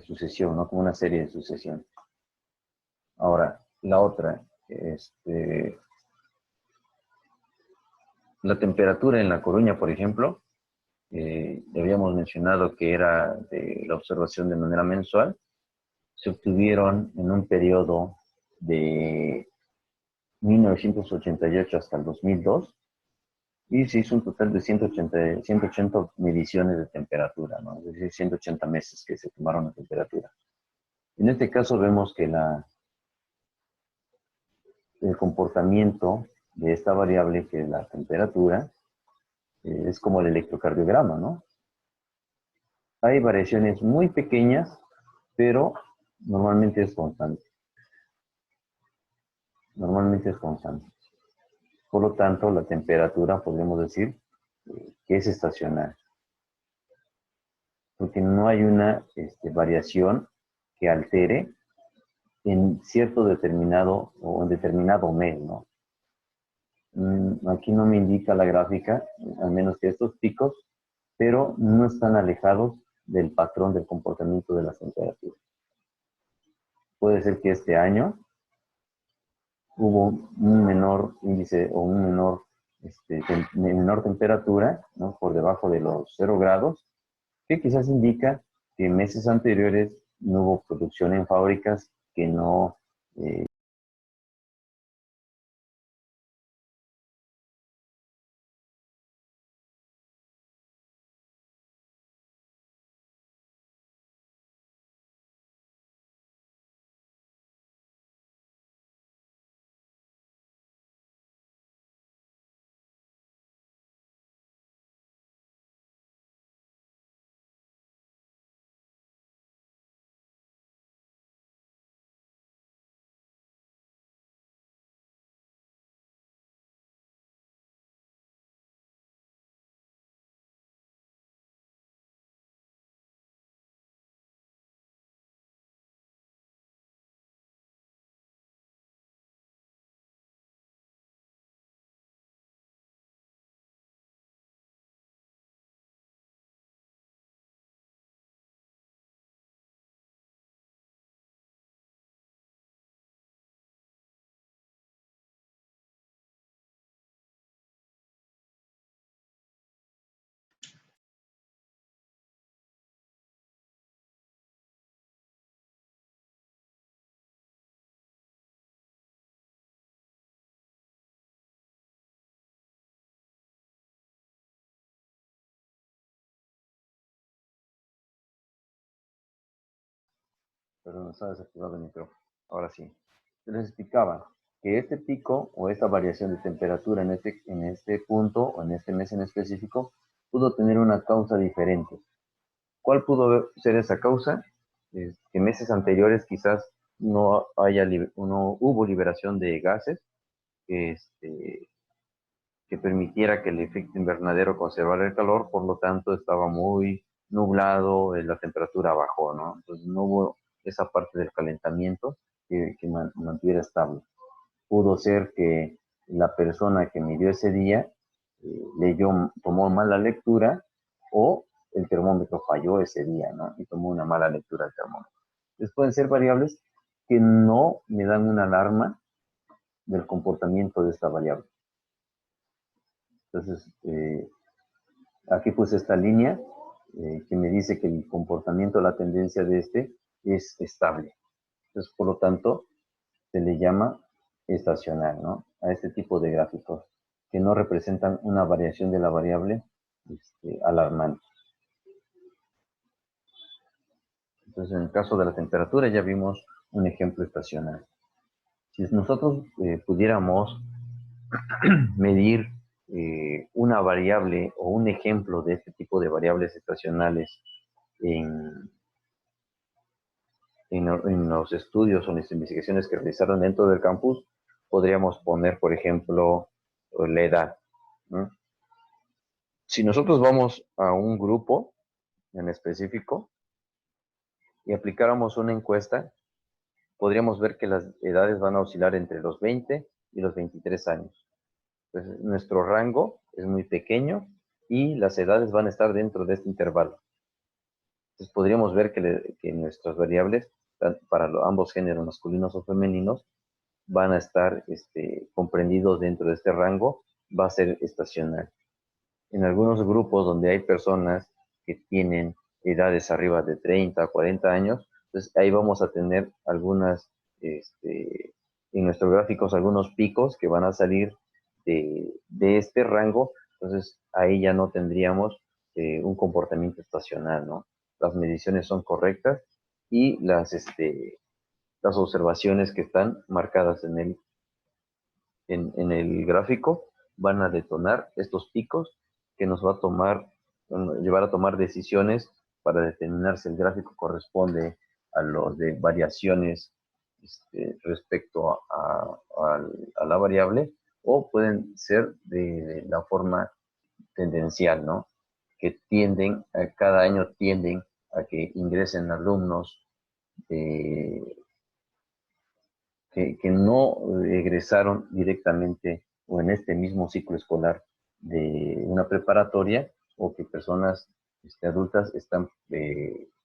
A: sucesión, ¿no? Como una serie de sucesión. Ahora, la otra, la temperatura en La Coruña, por ejemplo, habíamos mencionado que era de la observación de manera mensual, se obtuvieron en un periodo de 1988 hasta el 2002, y se hizo un total de 180 mediciones de temperatura, ¿no? Es decir, 180 meses que se tomaron la temperatura. En este caso vemos que el comportamiento de esta variable, que es la temperatura, es como el electrocardiograma, ¿no? Hay variaciones muy pequeñas, pero normalmente es constante. Normalmente es constante. Por lo tanto, la temperatura podríamos decir que es estacional, porque no hay una variación que altere en cierto determinado o en determinado mes, ¿no? Aquí no me indica la gráfica, al menos que estos picos, pero no están alejados del patrón del comportamiento de las temperaturas. Puede ser que este año hubo un menor índice o un menor temperatura, ¿no? Por debajo de los 0 grados, que quizás indica que en meses anteriores no hubo producción en fábricas, que no Perdón, está desactivado el micrófono. Ahora sí. Les explicaba que este pico o esta variación de temperatura en este punto o en este mes en específico pudo tener una causa diferente. ¿Cuál pudo ser esa causa? Que meses anteriores quizás no hubo liberación de gases que permitiera que el efecto invernadero conservara el calor, por lo tanto estaba muy nublado, la temperatura bajó, ¿no? Entonces no hubo esa parte del calentamiento que mantuviera estable. Pudo ser que la persona que midió ese día tomó mala lectura, o el termómetro falló ese día, ¿no? Y tomó una mala lectura del termómetro. Entonces pueden ser variables que no me dan una alarma del comportamiento de esta variable. Entonces, aquí puse esta línea que me dice que el comportamiento, la tendencia de este es estable. Entonces, por lo tanto, se le llama estacional, ¿no? A este tipo de gráficos que no representan una variación de la variable alarmante. Entonces, en el caso de la temperatura ya vimos un ejemplo estacional. Si nosotros pudiéramos medir una variable o un ejemplo de este tipo de variables estacionales en los estudios o en las investigaciones que realizaron dentro del campus, podríamos poner, por ejemplo, la edad, ¿no? Si nosotros vamos a un grupo en específico y aplicáramos una encuesta, podríamos ver que las edades van a oscilar entre los 20 y los 23 años. Entonces, nuestro rango es muy pequeño y las edades van a estar dentro de este intervalo. Entonces, podríamos ver que nuestras variables, para ambos géneros, masculinos o femeninos, van a estar comprendidos dentro de este rango, va a ser estacional. en algunos grupos donde hay personas que tienen edades arriba de 30, 40 años, entonces ahí vamos a tener algunas, en nuestros gráficos, algunos picos que van a salir de este rango, entonces ahí ya no tendríamos un comportamiento estacional, ¿no? Las mediciones son correctas y las observaciones que están marcadas en el gráfico van a detonar estos picos que nos va a llevar a tomar decisiones para determinar si el gráfico corresponde a los de variaciones respecto a la variable, o pueden ser de la forma tendencial, ¿no? Que cada año tienden a que ingresen alumnos que no egresaron directamente o en este mismo ciclo escolar de una preparatoria, o que personas adultas están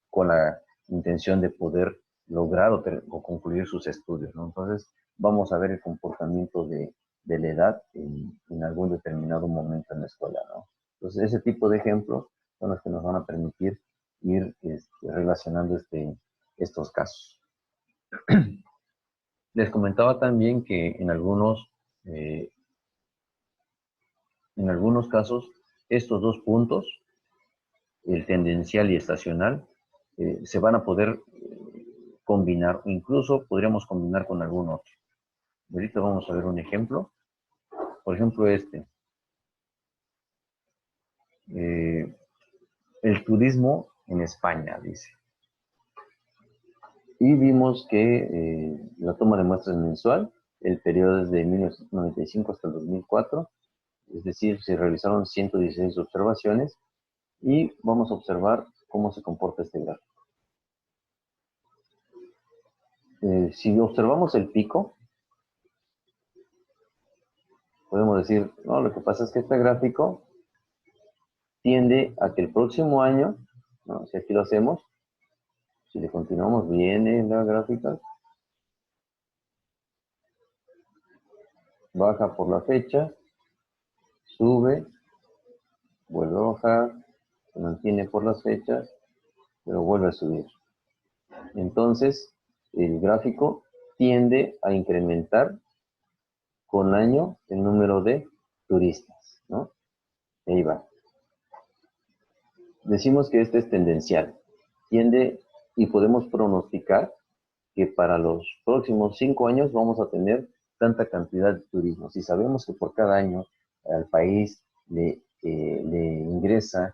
A: con la intención de poder lograr o concluir sus estudios, ¿no? Entonces, vamos a ver el comportamiento de la edad en algún determinado momento en la escuela, ¿no? Entonces, ese tipo de ejemplos son los que nos van a permitir ir relacionando estos casos. Les comentaba también que en algunos casos, estos dos puntos, el tendencial y estacional, se van a poder combinar, o incluso podríamos combinar con algún otro. Ahorita vamos a ver un ejemplo. Por ejemplo, el turismo en España, dice. Y vimos que la toma de muestras mensual, el periodo es de 1995 hasta el 2004, es decir, se realizaron 116 observaciones, y vamos a observar cómo se comporta este gráfico. Si observamos el pico, podemos decir, no, lo que pasa es que este gráfico tiende a que el próximo año, ¿no? Si aquí lo hacemos, si le continuamos bien en la gráfica, baja por la fecha, sube, vuelve a bajar, se mantiene por las fechas, pero vuelve a subir. Entonces, el gráfico tiende a incrementar con año el número de turistas, ¿no? Ahí va. Decimos que este es tendencial. Tiende, y podemos pronosticar que para los próximos 5 años vamos a tener tanta cantidad de turismo. Si sabemos que por cada año al país le ingresa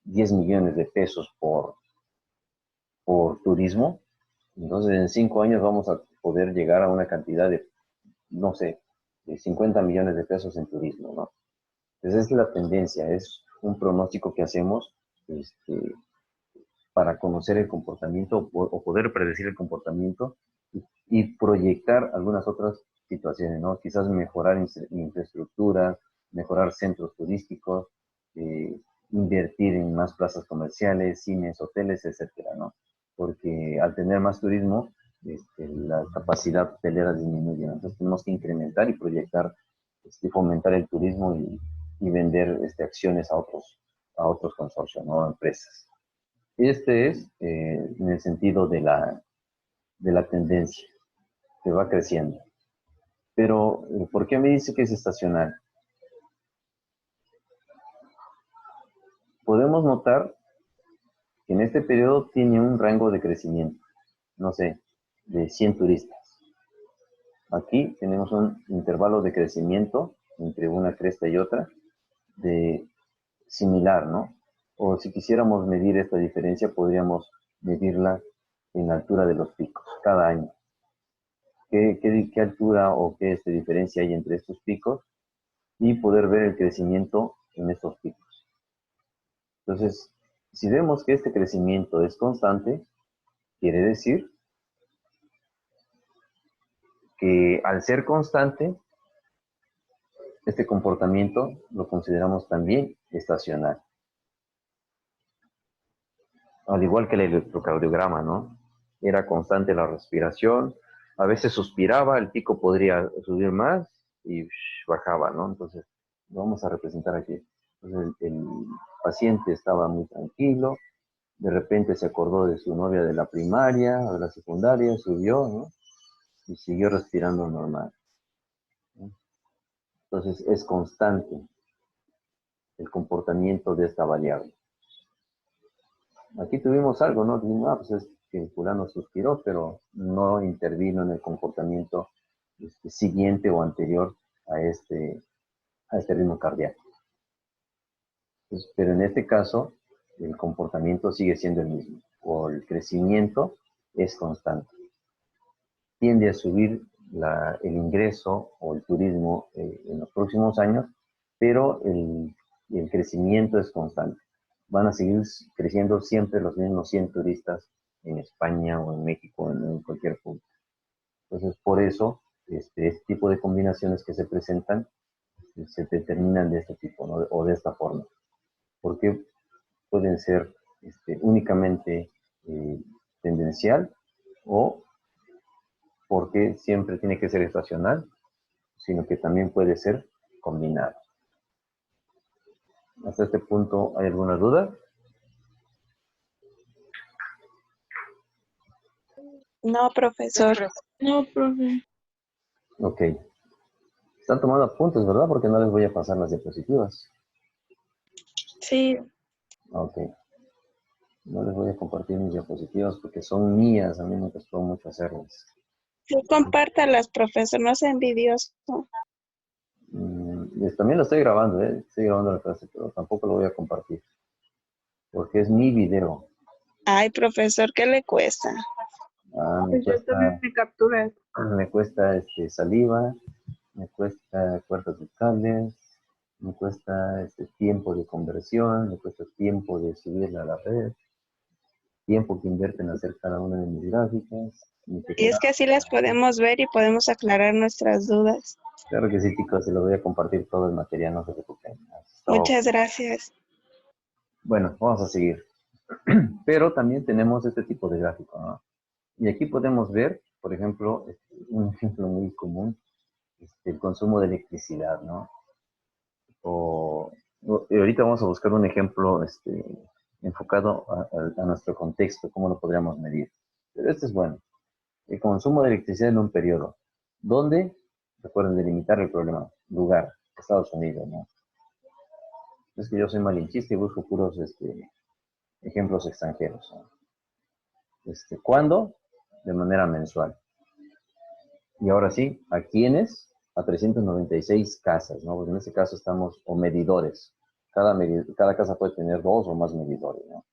A: 10 millones de pesos por turismo, entonces en 5 años vamos a poder llegar a una cantidad de, no sé, de 50 millones de pesos en turismo, ¿no? Entonces es la tendencia, es un pronóstico que hacemos para conocer el comportamiento o poder predecir el comportamiento y proyectar algunas otras situaciones, ¿no? Quizás mejorar infraestructura, mejorar centros turísticos, invertir en más plazas comerciales, cines, hoteles, etcétera, ¿no? Porque al tener más turismo, la capacidad hotelera disminuye, ¿no? Entonces tenemos que incrementar y proyectar, fomentar el turismo y vender acciones a otros consorcios, ¿no? Empresas. Este es en el sentido de la tendencia, que va creciendo. Pero, ¿por qué me dice que es estacional? Podemos notar que en este periodo tiene un rango de crecimiento, no sé, de 100 turistas. Aquí tenemos un intervalo de crecimiento entre una cresta y otra de similar, ¿no? O si quisiéramos medir esta diferencia, podríamos medirla en la altura de los picos, cada año. ¿Qué altura o qué diferencia hay entre estos picos? Y poder ver el crecimiento en estos picos. Entonces, si vemos que este crecimiento es constante, quiere decir que al ser constante, este comportamiento lo consideramos también estacional. Al igual que el electrocardiograma, ¿no? Era constante la respiración, a veces suspiraba, el pico podría subir más y bajaba, ¿no? Entonces, Lo vamos a representar aquí. Entonces, el paciente estaba muy tranquilo, de repente se acordó de su novia de la primaria o de la secundaria, subió, ¿no? Y siguió respirando normal, ¿no? Entonces, es constante el comportamiento de esta variable. Aquí tuvimos algo, ¿no? Dijimos, pues es que el fulano suspiró, pero no intervino en el comportamiento siguiente o anterior a este ritmo cardíaco. Entonces, pero en este caso, el comportamiento sigue siendo el mismo, o el crecimiento es constante. Tiende a subir el ingreso o el turismo en los próximos años, pero el crecimiento es constante. Van a seguir creciendo siempre los mismos 100 turistas en España o en México, en cualquier punto. Entonces, por eso, este tipo de combinaciones que se presentan se determinan de este tipo, ¿no? O de esta forma. Porque pueden ser únicamente tendencial o porque siempre tiene que ser estacional, sino que también puede ser combinado. ¿Hasta este punto hay alguna duda?
E: No, profesor.
C: No, profe.
A: Ok. Están tomando apuntes, ¿verdad? Porque no les voy a pasar las diapositivas.
E: Sí.
A: Ok. No les voy a compartir mis diapositivas porque son mías. A mí me costó mucho hacerlas.
E: Sí, compártalas, profesor, no sea envidioso.
A: También lo estoy grabando, ¿eh? Estoy grabando la clase, pero tampoco lo voy a compartir. Porque es mi video.
E: Ay, profesor, ¿qué le cuesta?
A: Me
D: Pues yo también me capturas.
A: cuesta saliva, me cuesta cuerdas bucales, me cuesta tiempo de conversión, me cuesta tiempo de subirla a la red, tiempo que invierte en hacer cada una de mis gráficas.
E: Y es que así las podemos ver y podemos aclarar nuestras dudas.
A: Claro que sí, chicos, se lo voy a compartir todo el material, no se preocupen.
E: Muchas gracias.
A: Bueno, vamos a seguir. Pero también tenemos este tipo de gráfico, ¿no? Y aquí podemos ver, por ejemplo, un ejemplo muy común, el consumo de electricidad, ¿no? Y ahorita vamos a buscar un ejemplo enfocado a nuestro contexto, cómo lo podríamos medir. Pero este es bueno. El consumo de electricidad en un periodo. ¿Dónde? Recuerden delimitar el problema. Lugar, Estados Unidos, ¿no? Es que yo soy malinchista y busco puros ejemplos extranjeros, ¿no? ¿Cuándo? De manera mensual. Y ahora sí, ¿a quiénes? A 396 casas, ¿no? Porque en este caso estamos, o medidores. Cada casa puede tener 2 o más medidores, ¿no?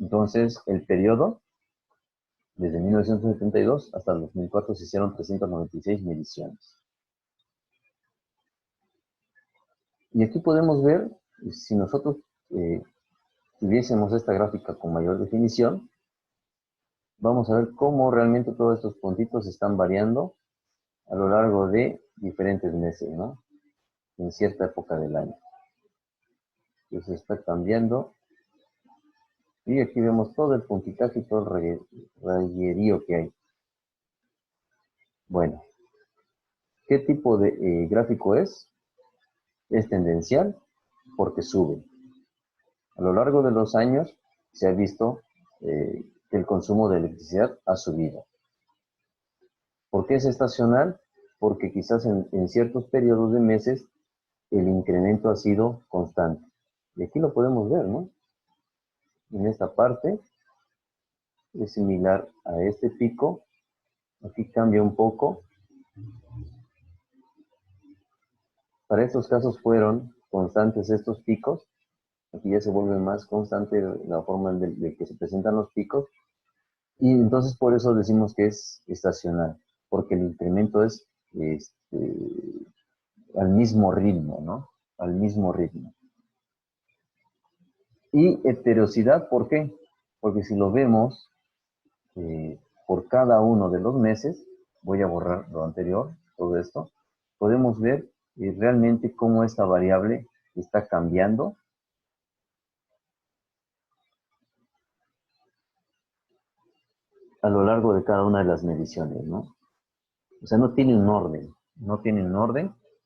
A: Entonces, el periodo, desde 1972 hasta el 2004, se hicieron 396 mediciones. Y aquí podemos ver, si nosotros tuviésemos esta gráfica con mayor definición, vamos a ver cómo realmente todos estos puntitos están variando a lo largo de diferentes meses, ¿no? En cierta época del año. Entonces está cambiando. Y aquí vemos todo el puntitaje y todo el rayerío que hay. Bueno, ¿qué tipo de gráfico es? Es tendencial porque sube. A lo largo de los años se ha visto que el consumo de electricidad ha subido. ¿Por qué es estacional? Porque quizás en ciertos periodos de meses el incremento ha sido constante. Y aquí lo podemos ver, ¿no? En esta parte es similar a este pico. Aquí cambia un poco. Para estos casos fueron constantes estos picos. Aquí ya se vuelve más constante la forma de que se presentan los picos. Y entonces por eso decimos que es estacional, porque el incremento es al mismo ritmo, ¿no? Al mismo ritmo. Y heterosidad, ¿por qué? Porque si lo vemos por cada uno de los meses, voy a borrar lo anterior, todo esto, podemos ver realmente cómo esta variable está cambiando a lo largo de cada una de las mediciones, ¿no? O sea, no tiene un orden,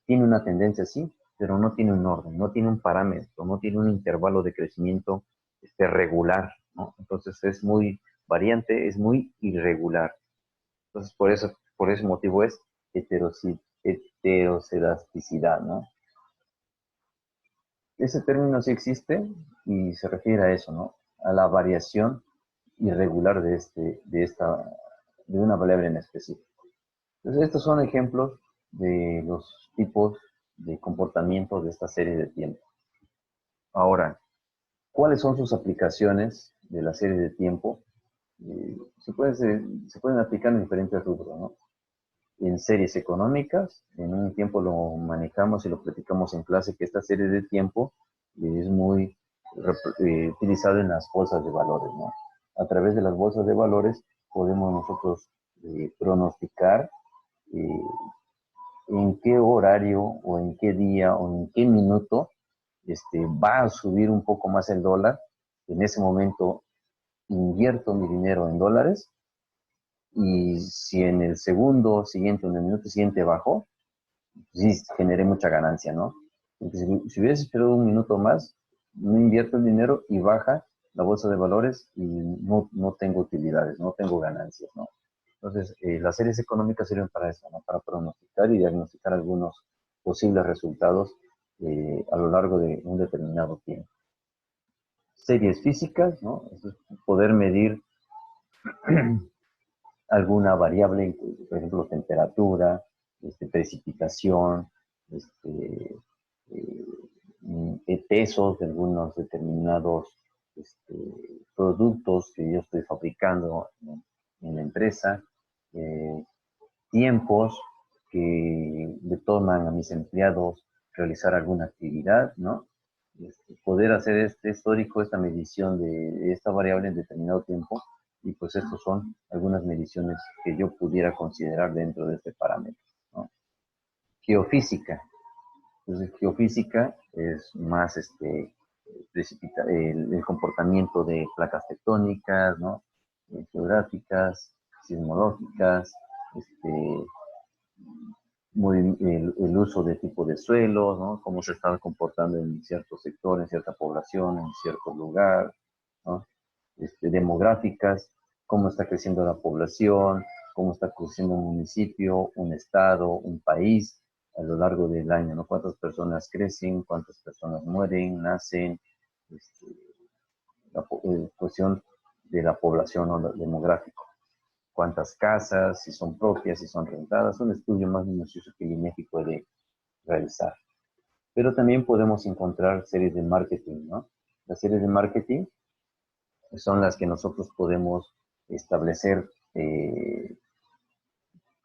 A: tiene una tendencia así, pero no tiene un orden, no tiene un parámetro, no tiene un intervalo de crecimiento regular, ¿no? Entonces es muy variante, es muy irregular. Entonces por ese motivo es heterocedasticidad, ¿no? Ese término sí existe y se refiere a eso, ¿no? A la variación irregular de una variable en específico. Entonces, estos son ejemplos de los tipos de comportamiento de esta serie de tiempo. Ahora, ¿cuáles son sus aplicaciones de la serie de tiempo? Se pueden aplicar en diferentes rubros, ¿no? En series económicas, en un tiempo lo manejamos y lo platicamos en clase, que esta serie de tiempo es muy utilizada en las bolsas de valores, ¿no? A través de las bolsas de valores podemos nosotros pronosticar eh, en qué horario o en qué día o en qué minuto va a subir un poco más el dólar. En ese momento invierto mi dinero en dólares y si en el segundo siguiente o en el minuto siguiente bajó, sí generé mucha ganancia, ¿no? Porque si hubieras esperado un minuto más, no invierto el dinero y baja la bolsa de valores y no tengo utilidades, no tengo ganancias, ¿no? Entonces, las series económicas sirven para eso, ¿no? Para pronosticar y diagnosticar algunos posibles resultados a lo largo de un determinado tiempo. Series físicas, ¿no? Es poder medir alguna variable, por ejemplo, temperatura, precipitación, pesos de algunos determinados productos que yo estoy fabricando en la empresa, tiempos que le toman a mis empleados realizar alguna actividad, ¿no? Poder hacer este histórico, esta medición de esta variable en determinado tiempo, y pues estos son algunas mediciones que yo pudiera considerar dentro de este parámetro, ¿no? Geofísica. Entonces, geofísica es más el comportamiento de placas tectónicas, ¿no? Geográficas, sismológicas, el uso de tipo de suelo, ¿no? Cómo se está comportando en cierto sector, en cierta población, en cierto lugar, ¿no? Demográficas, cómo está creciendo la población, cómo está creciendo un municipio, un estado, un país a lo largo del año, ¿no? Cuántas personas crecen, cuántas personas mueren, nacen, la cuestión de la población o demográfico. Cuántas casas, si son propias, si son rentadas, un estudio más minucioso que el INEGI puede realizar. Pero también podemos encontrar series de marketing, ¿no? Las series de marketing son las que nosotros podemos establecer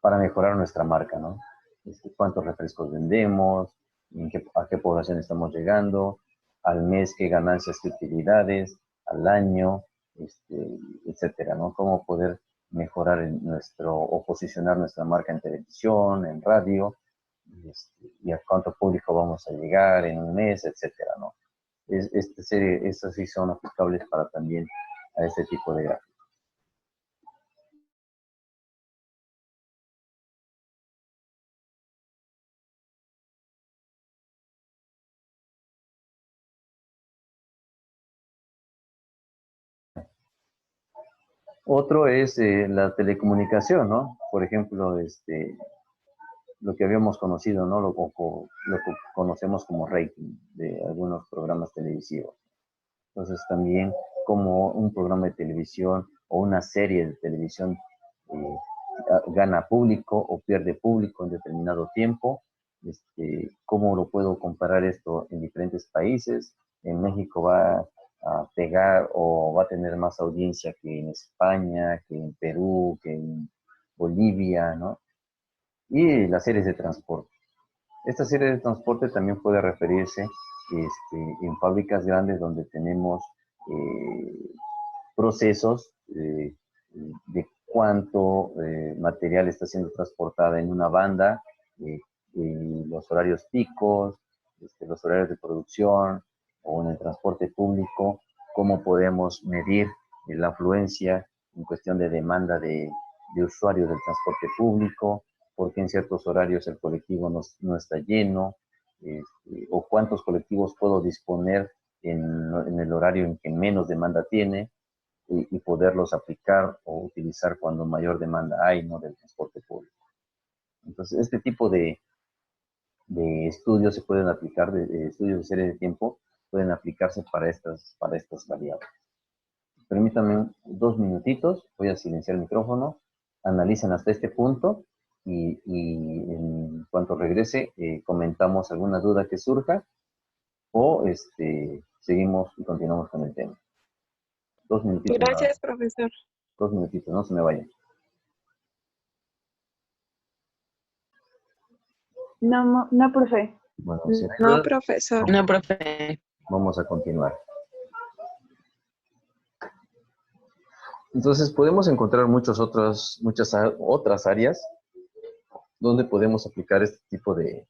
A: para mejorar nuestra marca, ¿no? Cuántos refrescos vendemos, a qué población estamos llegando, al mes qué ganancias, qué utilidades, al año, etcétera, ¿no? Cómo poder mejorar o posicionar nuestra marca en televisión, en radio, y a cuánto público vamos a llegar en un mes, etcétera, ¿no? Estas sí son aplicables para también a este tipo de gráficos. Otro es la telecomunicación, ¿no? Por ejemplo, lo que habíamos conocido, ¿no? Lo que conocemos como rating de algunos programas televisivos. Entonces también como un programa de televisión o una serie de televisión gana público o pierde público en determinado tiempo. ¿Cómo lo puedo comparar esto en diferentes países? En México va a pegar o va a tener más audiencia que en España, que en Perú, que en Bolivia, ¿no? Y las series de transporte. Esta serie de transporte también puede referirse en fábricas grandes donde tenemos procesos de cuánto material está siendo transportada en una banda, los horarios picos, los horarios de producción o en el transporte público, cómo podemos medir la afluencia en cuestión de demanda de usuarios del transporte público, porque en ciertos horarios el colectivo no está lleno, o cuántos colectivos puedo disponer en el horario en que menos demanda tiene, y poderlos aplicar o utilizar cuando mayor demanda hay, ¿no?, del transporte público. Entonces, este tipo de estudios se pueden aplicar, de estudios de serie de tiempo, pueden aplicarse para estas variables. Permítanme 2 minutitos, voy a silenciar el micrófono, analicen hasta este punto y en cuanto regrese comentamos alguna duda que surja o seguimos y continuamos con el tema. 2 minutitos.
E: Gracias, profesor.
A: 2 minutitos, no se me vayan.
D: No, no, profe.
A: Bueno, si no hay
E: No,
A: dudas,
E: profesor.
B: No, profe.
A: vamos a continuar. Entonces podemos encontrar muchas otras áreas donde podemos aplicar este tipo de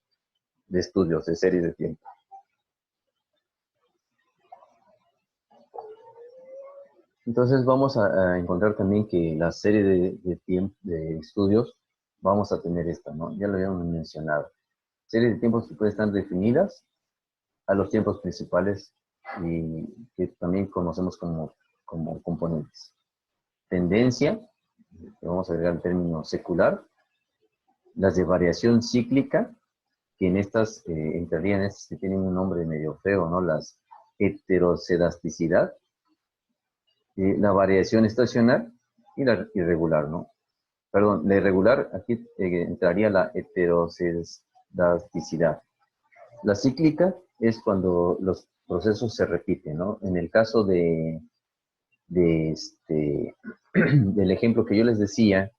A: estudios, de series de tiempo. Entonces vamos a encontrar también que la serie de estudios vamos a tener esta, ¿no? Ya lo habíamos mencionado. Series de tiempos que pueden estar definidas a los tiempos principales y que también conocemos como componentes. Tendencia, que vamos a agregar el término secular. Las de variación cíclica, que en estas entrarían estas que tienen un nombre medio feo, ¿no? Las heterocedasticidad, la variación estacional y la irregular, ¿no? Perdón, la irregular, aquí entraría la heterocedasticidad. La cíclica es cuando los procesos se repiten, ¿no? En el caso del ejemplo que yo les decía,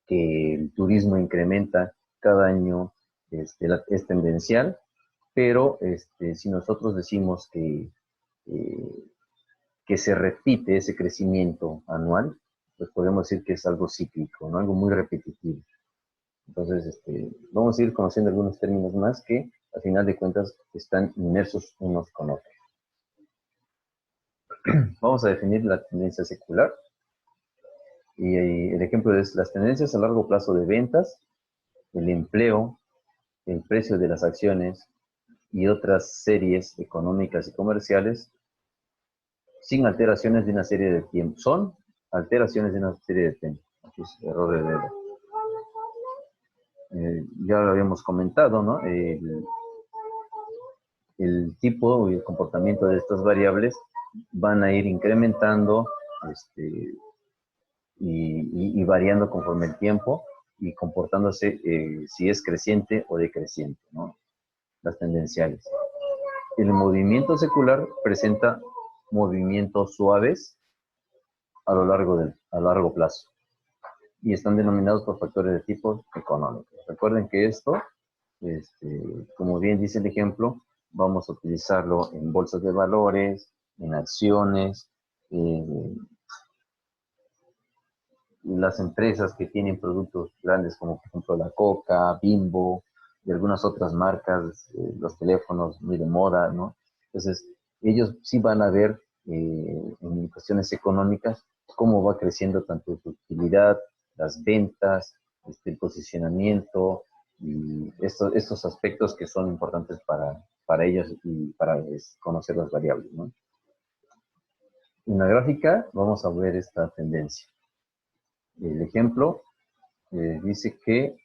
A: que el turismo incrementa cada año, es tendencial, pero si nosotros decimos que se repite ese crecimiento anual, pues podemos decir que es algo cíclico, ¿no? Algo muy repetitivo. Entonces, vamos a ir conociendo algunos términos más que, al final de cuentas, están inmersos unos con otros. Vamos a definir la tendencia secular. Y el ejemplo es las tendencias a largo plazo de ventas, el empleo, el precio de las acciones y otras series económicas y comerciales sin alteraciones de una serie de tiempo. Son alteraciones de una serie de tiempo. Aquí es error de dedo. Ya lo habíamos comentado, ¿no? El tipo y el comportamiento de estas variables van a ir incrementando y variando conforme el tiempo y comportándose si es creciente o decreciente, ¿no? Las tendenciales. El movimiento secular presenta movimientos suaves a largo plazo y están denominados por factores de tipo económico. Recuerden que esto, como bien dice el ejemplo, vamos a utilizarlo en bolsas de valores, en acciones, las empresas que tienen productos grandes como por ejemplo la Coca, Bimbo y algunas otras marcas, los teléfonos muy de moda, ¿no? Entonces, ellos sí van a ver en cuestiones económicas cómo va creciendo tanto su utilidad, las ventas, el posicionamiento y estos aspectos que son importantes para ellos y para conocer las variables, ¿no? En la gráfica vamos a ver esta tendencia. El ejemplo dice que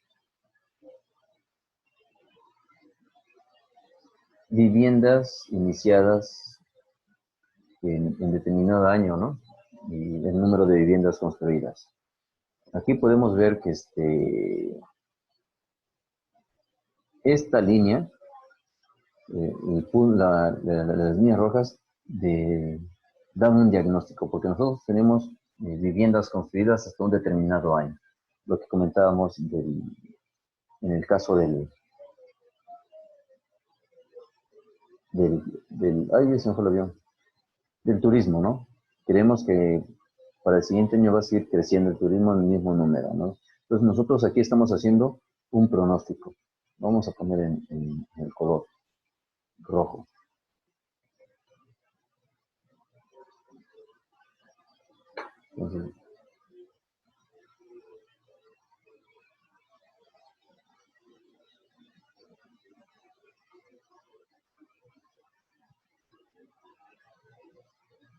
A: viviendas iniciadas en determinado año, ¿no? Y el número de viviendas construidas. Aquí podemos ver que esta línea, las líneas rojas, dan un diagnóstico, porque nosotros tenemos viviendas construidas hasta un determinado año. Lo que comentábamos en el caso del ay, se me fue el avión, del turismo, ¿no? Queremos que para el siguiente año va a seguir creciendo el turismo en el mismo número, ¿no? Entonces nosotros aquí estamos haciendo un pronóstico. Vamos a poner en el color rojo. Entonces,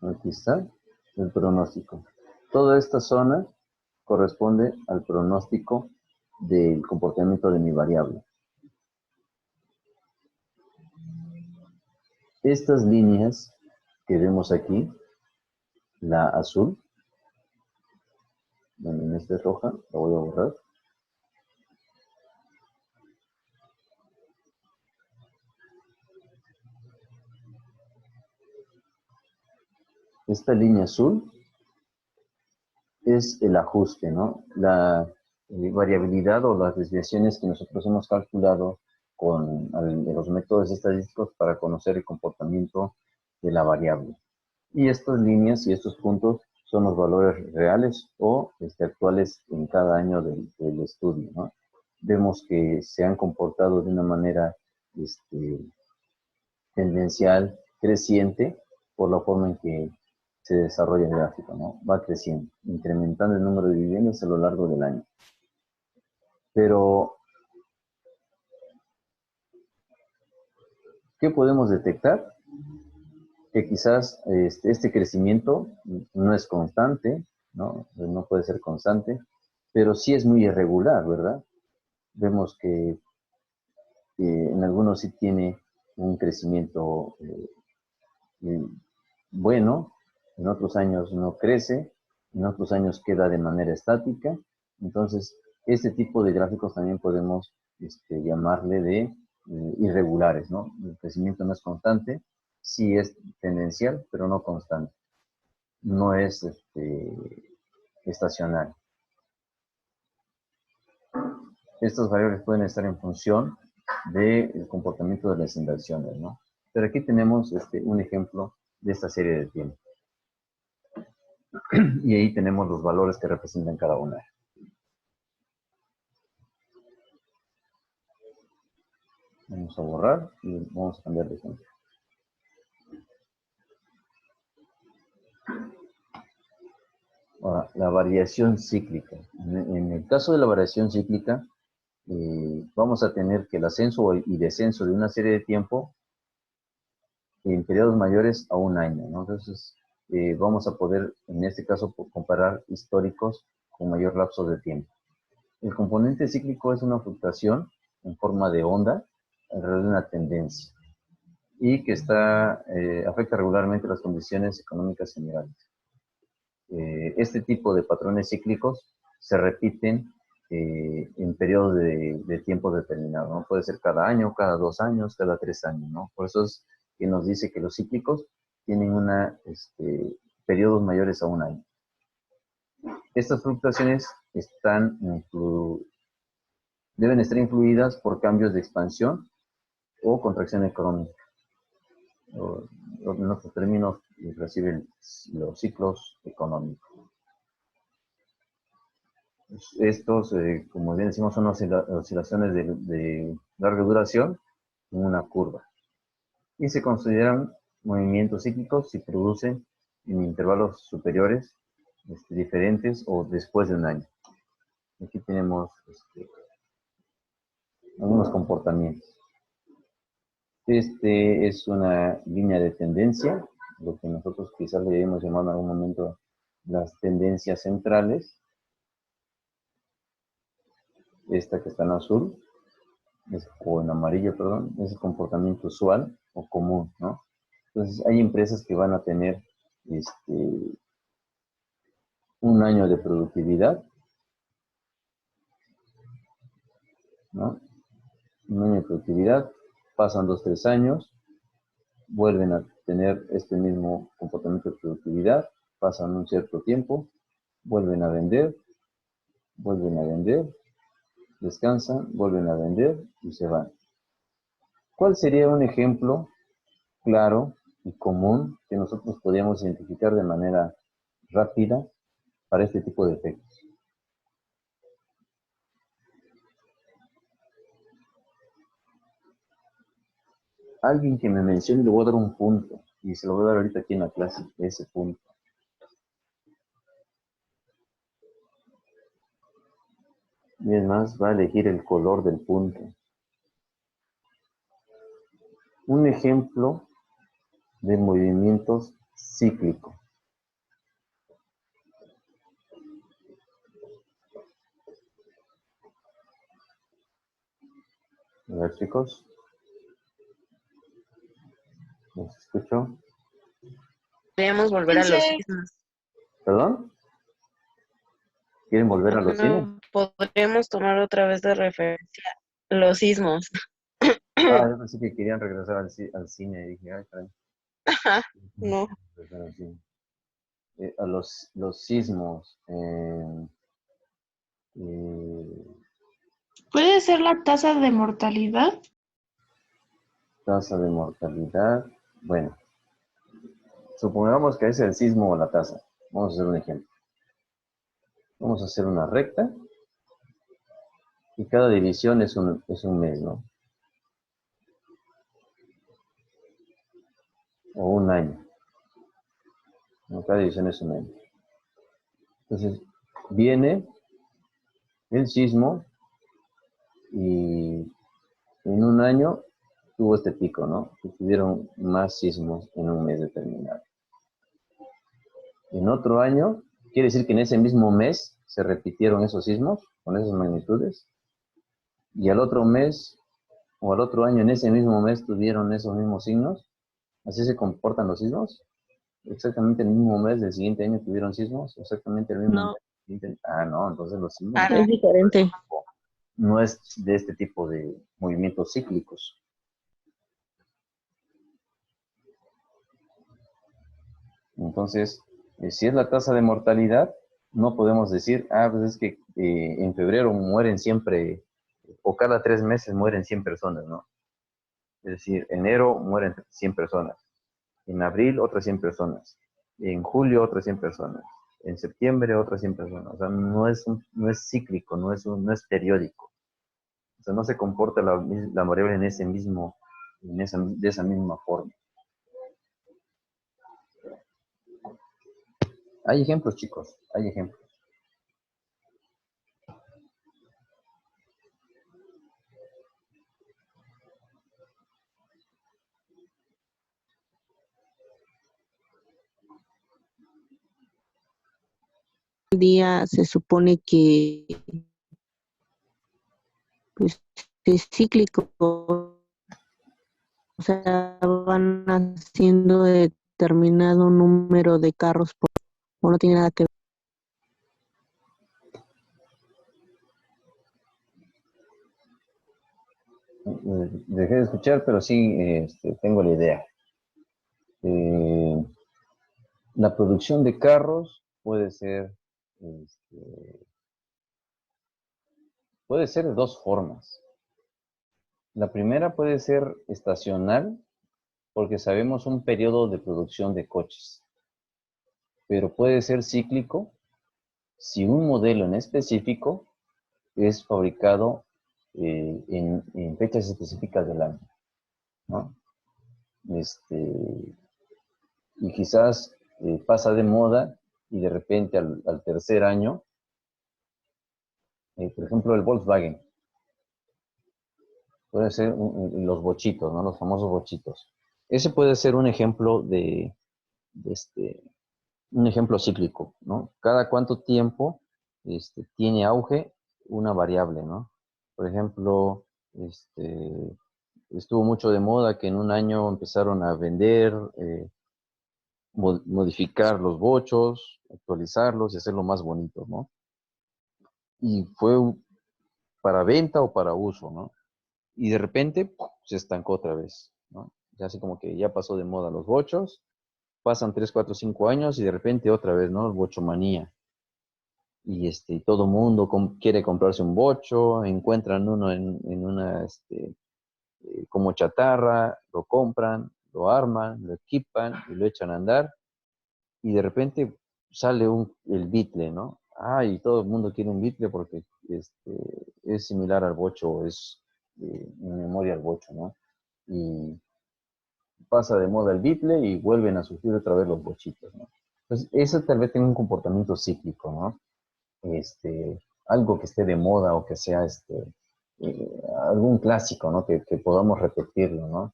A: Aquí está el pronóstico. Toda esta zona corresponde al pronóstico del comportamiento de mi variable. Estas líneas que vemos aquí, la azul, bueno, en esta es roja, la voy a borrar. Esta línea azul es el ajuste, ¿no? La variabilidad o las desviaciones que nosotros hemos calculado con los métodos estadísticos para conocer el comportamiento de la variable. Y estas líneas y estos puntos son los valores reales o actuales en cada año del estudio, ¿no? Vemos que se han comportado de una manera tendencial, creciente, por la forma en que se desarrolla el gráfico, ¿no? Va creciendo, incrementando el número de viviendas a lo largo del año. Pero, ¿qué podemos detectar? Que quizás este crecimiento no es constante, ¿no? No puede ser constante, pero sí es muy irregular, ¿verdad? Vemos que en algunos sí tiene un crecimiento bueno, en otros años no crece, en otros años queda de manera estática. Entonces, este tipo de gráficos también podemos llamarle de irregulares, ¿no? El crecimiento no es constante, sí es tendencial, pero no constante. No es estacional. Estas variables pueden estar en función del comportamiento de las inversiones, ¿no? Pero aquí tenemos un ejemplo de esta serie de tiempo. Y ahí tenemos los valores que representan cada una. Vamos a borrar y vamos a cambiar de ejemplo. Ahora, la variación cíclica. En el caso de la variación cíclica, vamos a tener que el ascenso y descenso de una serie de tiempo en periodos mayores a un año, ¿no? Entonces, vamos a poder, en este caso, comparar históricos con mayor lapso de tiempo. El componente cíclico es una fluctuación en forma de onda alrededor de una tendencia y que afecta regularmente las condiciones económicas generales. Este tipo de patrones cíclicos se repiten en periodos de tiempo determinado, ¿no? Puede ser cada año, cada 2 años, cada 3 años, ¿no? Por eso es que nos dice que los cíclicos tienen periodos mayores a un año. Estas fluctuaciones deben estar influidas por cambios de expansión o contracción económica. En otros términos, reciben los ciclos económicos. Estos, como bien decimos, son oscilaciones de larga duración en una curva. Y se consideran movimientos cíclicos si producen en intervalos superiores, diferentes o después de un año. Aquí tenemos algunos comportamientos. Es una línea de tendencia, lo que nosotros quizás le debemos llamar en algún momento las tendencias centrales. Esta que está en azul, o en amarillo, perdón, es el comportamiento usual o común, ¿no? Entonces, hay empresas que van a tener un año de productividad, ¿no? Un año de productividad, pasan 2, 3 años, vuelven a tener este mismo comportamiento de productividad, pasan un cierto tiempo, vuelven a vender, descansan, vuelven a vender y se van. ¿Cuál sería un ejemplo claro y común que nosotros podríamos identificar de manera rápida para este tipo de efectos? Alguien que me mencione, le voy a dar un punto y se lo voy a dar ahorita aquí en la clase, ese punto. Y además va a elegir el color del punto. Un ejemplo de movimientos cíclico. A ver, chicos. ¿Los escucho?
B: Podríamos volver a los sismos.
A: ¿Perdón? ¿Quieren volver a los cines?
B: Podríamos tomar otra vez de referencia los sismos.
A: Ah, yo pensé que querían regresar al cine. Dije, ay, caray.
B: No.
A: Regresar al cine. A los sismos.
C: ¿Puede ser la tasa de mortalidad?
A: Tasa de mortalidad. Bueno, supongamos que es el sismo o la tasa. Vamos a hacer un ejemplo. Vamos a hacer una recta y cada división es un mes, ¿no? O un año. ¿No? Cada división es un año. Entonces, viene el sismo y en un año tuvo este pico, ¿no? Que tuvieron más sismos en un mes determinado. En otro año, quiere decir que en ese mismo mes se repitieron esos sismos con esas magnitudes. Y al otro mes o al otro año, en ese mismo mes, tuvieron esos mismos signos. Así se comportan los sismos. Exactamente el mismo mes del siguiente año tuvieron sismos. Exactamente el mismo
B: No.
A: mes. Ah, no, entonces los sismos
B: Ah,
E: Es diferente.
A: no es de este tipo de movimientos cíclicos. Entonces, si es la tasa de mortalidad, no podemos decir, pues es que en febrero mueren siempre, o cada 3 meses mueren 100 personas, ¿no? Es decir, enero mueren 100 personas, en abril otras 100 personas, en julio otras 100 personas, en septiembre otras 100 personas. O sea, no es cíclico, no es periódico. O sea, no se comporta la variable de esa misma forma. Hay ejemplos, chicos, hay ejemplos.
F: Día se supone que pues, es cíclico, o sea, van haciendo determinado número de carros o no tiene nada que ver.
A: Dejé de escuchar, pero sí tengo la idea. La producción de carros puede ser de dos formas. La primera puede ser estacional, porque sabemos un periodo de producción de coches. Pero puede ser cíclico si un modelo en específico es fabricado en fechas específicas del año, ¿no? Y quizás pasa de moda y de repente al tercer año, por ejemplo, el Volkswagen, puede ser los bochitos, ¿no? Los famosos bochitos. Ese puede ser un ejemplo un ejemplo cíclico, ¿no? Cada cuánto tiempo tiene auge una variable, ¿no? Por ejemplo, estuvo mucho de moda que en un año empezaron a vender, modificar los bochos, actualizarlos y hacerlo más bonito, ¿no? Y fue para venta o para uso, ¿no? Y de repente se estancó otra vez, ¿no? Ya así como que ya pasó de moda los bochos, pasan 3, 4, 5 años y de repente otra vez, ¿no? Bochomanía. Y todo mundo quiere comprarse un bocho, encuentran uno en una, como chatarra, lo compran, lo arman, lo equipan y lo echan a andar. Y de repente sale el Beetle, ¿no? Y todo el mundo quiere un Beetle porque es similar al bocho, es en memoria al bocho, ¿no? Y pasa de moda el Beetle y vuelven a surgir otra vez los bochitos, ¿no? Entonces, eso tal vez tenga un comportamiento cíclico, ¿no? Algo que esté de moda o que sea algún clásico, ¿no? Que podamos repetirlo, ¿no?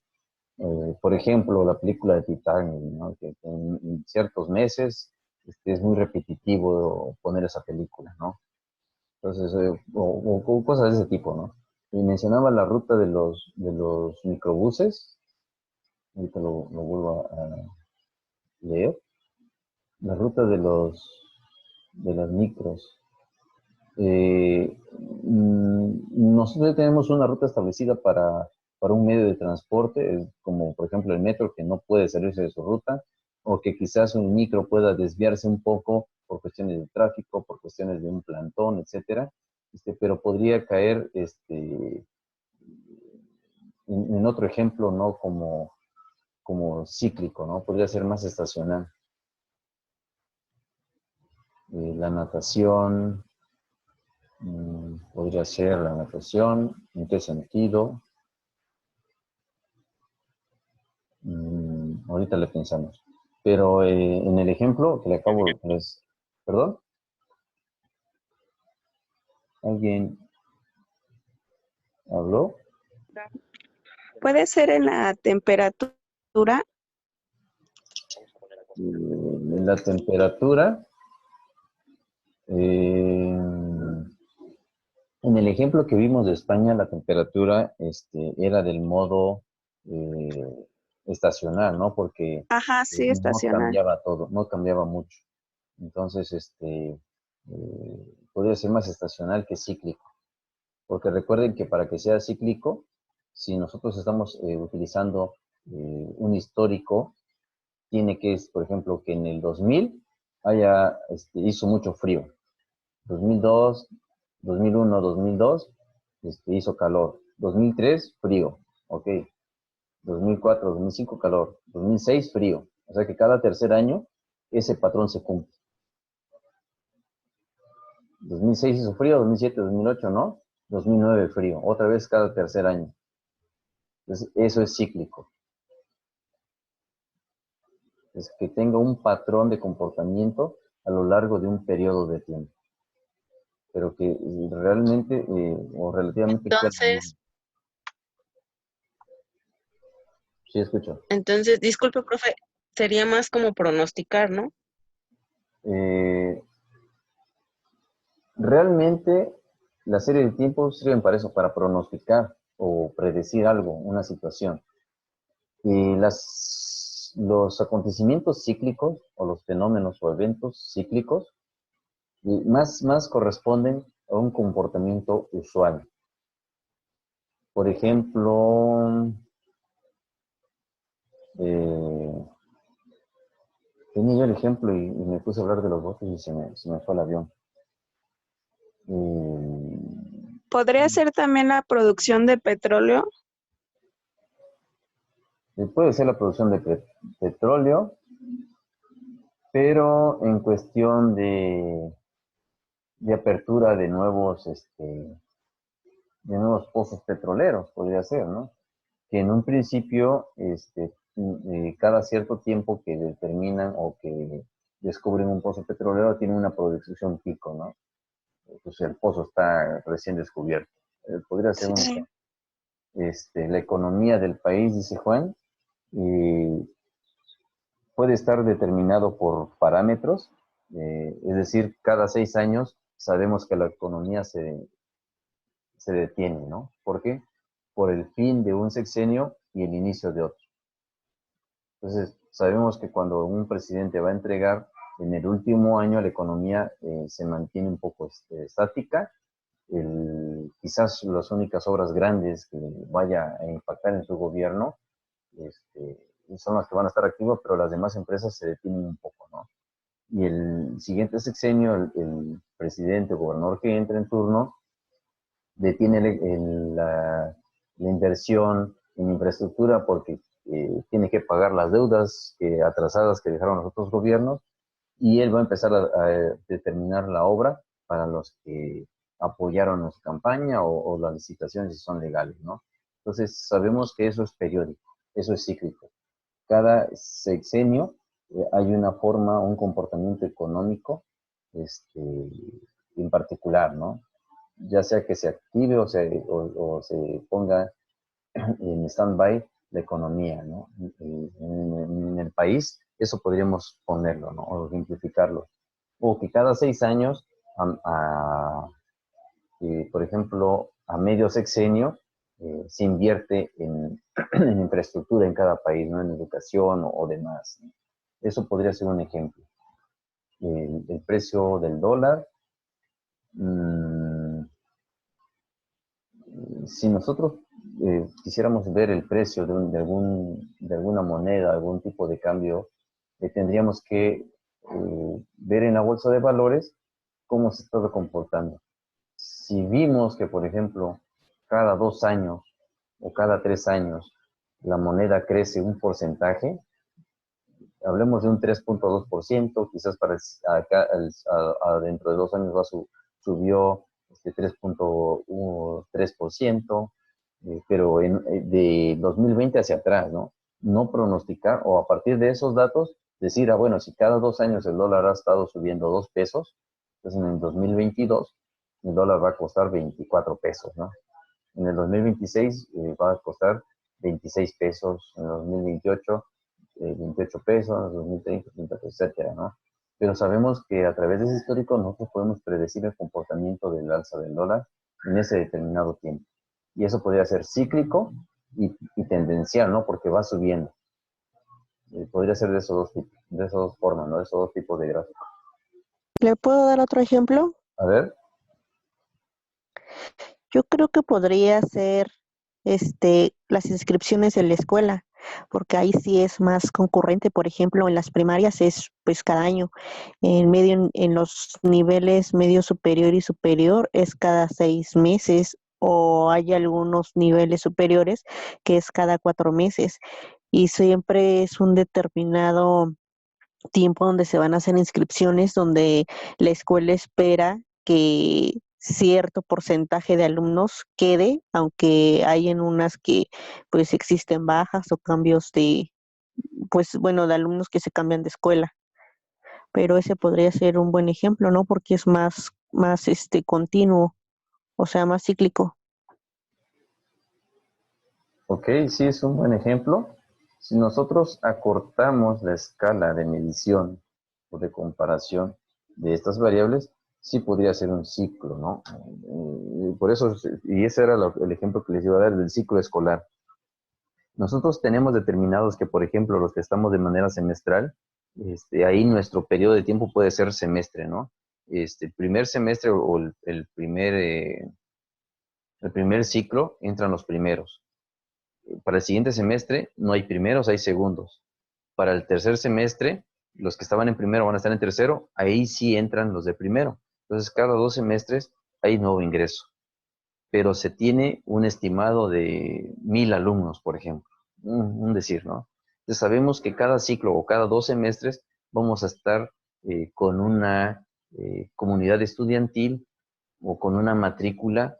A: Por ejemplo, la película de Titanic, ¿no? Que en ciertos meses es muy repetitivo poner esa película, ¿no? Entonces, o cosas de ese tipo, ¿no? Y mencionaba la ruta de los microbuses, ahorita lo vuelvo a leer, la ruta de las micros. Nosotros tenemos una ruta establecida para un medio de transporte, como por ejemplo el metro, que no puede salirse de su ruta, o que quizás un micro pueda desviarse un poco por cuestiones de tráfico, por cuestiones de un plantón, etcétera, pero podría caer en otro ejemplo, ¿no? Como cíclico, ¿no? Podría ser más estacional. La natación, podría ser la natación, ¿en qué sentido? Ahorita le pensamos. Pero en el ejemplo que le acabo de... ¿Perdón? ¿Alguien habló?
E: Puede ser en la temperatura.
A: En la temperatura, en el ejemplo que vimos de España, la temperatura era del modo estacional, ¿no? Porque
E: Ajá, sí,
A: no
E: estacional.
A: cambiaba todo, no cambiaba mucho. Entonces, podría ser más estacional que cíclico. Porque recuerden que para que sea cíclico, si nosotros estamos utilizando un histórico, tiene que, por ejemplo, que en el 2000 hizo mucho frío. 2002, 2001, 2002, hizo calor. 2003, frío. Ok. 2004, 2005, calor. 2006, frío. O sea que cada tercer año ese patrón se cumple. 2006 hizo frío, 2007, 2008 no. 2009 frío. Otra vez cada tercer año. Entonces, eso es cíclico. Es que tenga un patrón de comportamiento a lo largo de un periodo de tiempo. Pero que realmente o relativamente...
B: Entonces,
A: Sí, escucho.
B: disculpe, profe, sería más como pronosticar, ¿no?
A: Realmente la serie de tiempos sirven para eso, para pronosticar o predecir algo, una situación. Y los acontecimientos cíclicos o los fenómenos o eventos cíclicos más corresponden a un comportamiento usual. Por ejemplo, tenía yo el ejemplo y me puse a hablar de los botes y se me fue el avión.
E: ¿Podría ser también la producción de petróleo?
A: Puede ser la producción de petróleo, pero en cuestión de apertura de nuevos pozos petroleros, podría ser, ¿no? Que en un principio, cada cierto tiempo que determinan o que descubren un pozo petrolero, tiene una producción pico, ¿no? Pues el pozo está recién descubierto. Podría ser un
E: Sí.
A: ejemplo. La economía del país, dice Juan, puede estar determinado por parámetros, es decir, cada 6 años sabemos que la economía se detiene, ¿no? ¿Por qué? Por el fin de un sexenio y el inicio de otro. Entonces, sabemos que cuando un presidente va a entregar, en el último año la economía se mantiene un poco estática. Quizás las únicas obras grandes que vaya a impactar en su gobierno son las que van a estar activas, pero las demás empresas se detienen un poco, ¿no? Y el siguiente sexenio, el presidente o gobernador que entre en turno, detiene la inversión en infraestructura porque tiene que pagar las deudas atrasadas que dejaron los otros gobiernos y él va a empezar a determinar la obra para los que apoyaron en su campaña o las licitaciones si son legales, ¿no? Entonces sabemos que eso es periódico, eso es cíclico. Cada sexenio hay una forma, un comportamiento económico en particular, ¿no? Ya sea que se active o se ponga en stand-by la economía, ¿no? En el país, eso podríamos ponerlo, ¿no? O simplificarlo. O que cada 6 años, por ejemplo, a medio sexenio, se invierte en infraestructura en cada país, ¿no? En educación o demás, ¿no? Eso podría ser un ejemplo. El precio del dólar, si nosotros quisiéramos ver el precio de alguna moneda, algún tipo de cambio, tendríamos que ver en la bolsa de valores cómo se está comportando. Si vimos que, por ejemplo, cada 2 años o cada 3 años la moneda crece un porcentaje, hablemos de un 3.2%, quizás para acá, dentro de 2 años subió 3.3%, pero de 2020 hacia atrás, ¿no? No pronosticar, o a partir de esos datos, decir, bueno, si cada 2 años el dólar ha estado subiendo 2 pesos, entonces en el 2022 el dólar va a costar 24 pesos, ¿no? En el 2026 va a costar 26 pesos, en el 2028 28 pesos, en el 2030, 30 pesos, etcétera, ¿no? Pero sabemos que a través de ese histórico nosotros podemos predecir el comportamiento del alza del dólar en ese determinado tiempo. Y eso podría ser cíclico y tendencial, ¿no? Porque va subiendo. Podría ser de esos dos tipos, de esas dos formas, ¿no? De esos dos tipos de gráficos.
F: ¿Le puedo dar otro ejemplo?
A: A ver.
F: Yo creo que podría ser las inscripciones en la escuela, porque ahí sí es más concurrente. Por ejemplo, en las primarias es pues cada año, en los niveles medio superior y superior es cada 6 meses, o hay algunos niveles superiores que es cada 4 meses, y siempre es un determinado tiempo donde se van a hacer inscripciones, donde la escuela espera que cierto porcentaje de alumnos quede, aunque hay en unas que pues existen bajas o cambios pues bueno, de alumnos que se cambian de escuela. Pero ese podría ser un buen ejemplo, ¿no? Porque es más continuo, o sea, más cíclico.
A: Ok, sí, es un buen ejemplo. Si nosotros acortamos la escala de medición o de comparación de estas variables, sí podría ser un ciclo, ¿no? Por eso, y ese era el ejemplo que les iba a dar del ciclo escolar. Nosotros tenemos determinados que, por ejemplo, los que estamos de manera semestral, ahí nuestro periodo de tiempo puede ser semestre, ¿no? El primer semestre o el primer ciclo entran los primeros. Para el siguiente semestre no hay primeros, hay segundos. Para el tercer semestre, los que estaban en primero van a estar en tercero, ahí sí entran los de primero. Entonces, cada 2 semestres hay nuevo ingreso. Pero se tiene un estimado de 1,000 alumnos, por ejemplo. Un decir, ¿no? Entonces, sabemos que cada ciclo o cada 2 semestres vamos a estar con una comunidad estudiantil o con una matrícula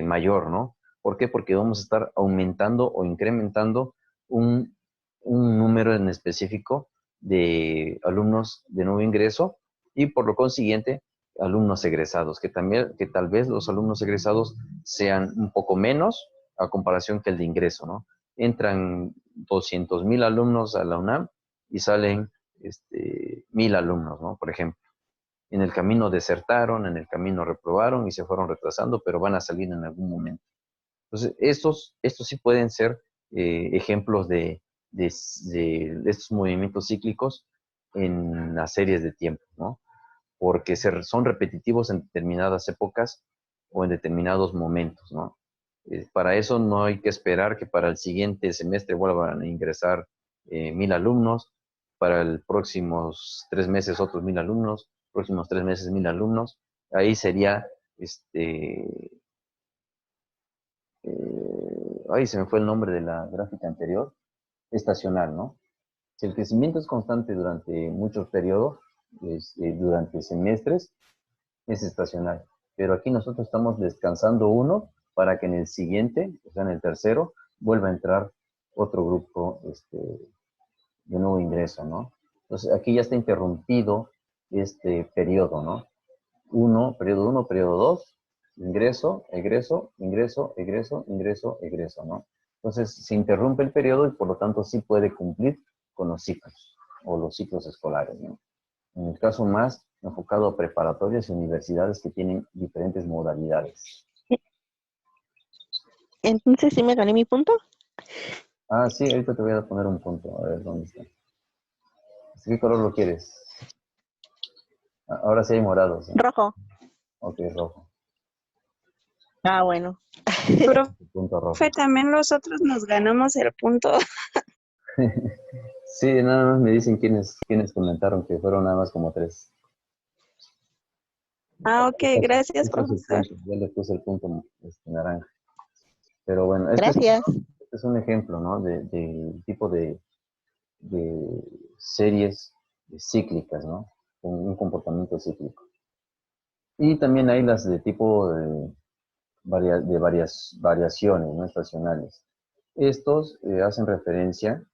A: mayor, ¿no? ¿Por qué? Porque vamos a estar aumentando o incrementando un número en específico de alumnos de nuevo ingreso y por lo consiguiente alumnos egresados, que tal vez los alumnos egresados sean un poco menos a comparación que el de ingreso, ¿no? Entran 200,000 alumnos a la UNAM y salen 1,000 alumnos, ¿no? Por ejemplo. En el camino desertaron, en el camino reprobaron y se fueron retrasando, pero van a salir en algún momento. Entonces, estos sí pueden ser ejemplos de estos movimientos cíclicos en las series de tiempo, ¿no? Porque son repetitivos en determinadas épocas o en determinados momentos, ¿no? Para eso no hay que esperar que para el siguiente semestre vuelvan a ingresar 1,000 alumnos, para el próximos 3 meses otros 1,000 alumnos, próximos 3 meses 1,000 alumnos. Ahí sería, ahí se me fue el nombre de la gráfica anterior, estacional, ¿no? Si el crecimiento es constante durante muchos periodos, durante semestres, es estacional. Pero aquí nosotros estamos descansando uno para que en el siguiente, o sea, en el tercero, vuelva a entrar otro grupo de nuevo ingreso, ¿no? Entonces, aquí ya está interrumpido este periodo, ¿no? Periodo 1, periodo 2, ingreso, egreso, ingreso, egreso, ingreso, egreso, ¿no? Entonces se interrumpe el periodo y por lo tanto sí puede cumplir con los ciclos o los ciclos escolares, ¿no? En el caso más enfocado a preparatorias y universidades que tienen diferentes modalidades.
F: Entonces, ¿sí me gané mi punto?
A: Ah, sí, ahorita te voy a poner un punto, a ver dónde está. ¿Qué color lo quieres? Ahora sí hay morados, ¿eh?
F: Rojo.
A: Ok, rojo.
F: Ah, bueno.
A: Punto rojo.
E: Profe, también nosotros nos ganamos el punto.
A: Sí, nada más me dicen quiénes comentaron que fueron nada más como 3.
E: Ah, ok, gracias,
A: Este es el
E: profesor.
A: punto, ya le puse el punto naranja. Pero bueno,
F: Gracias.
A: este es un ejemplo, ¿no? De tipo de series cíclicas, ¿no? Con un comportamiento cíclico. Y también hay las de tipo de varias variaciones, ¿no? Estacionales. Estos hacen referencia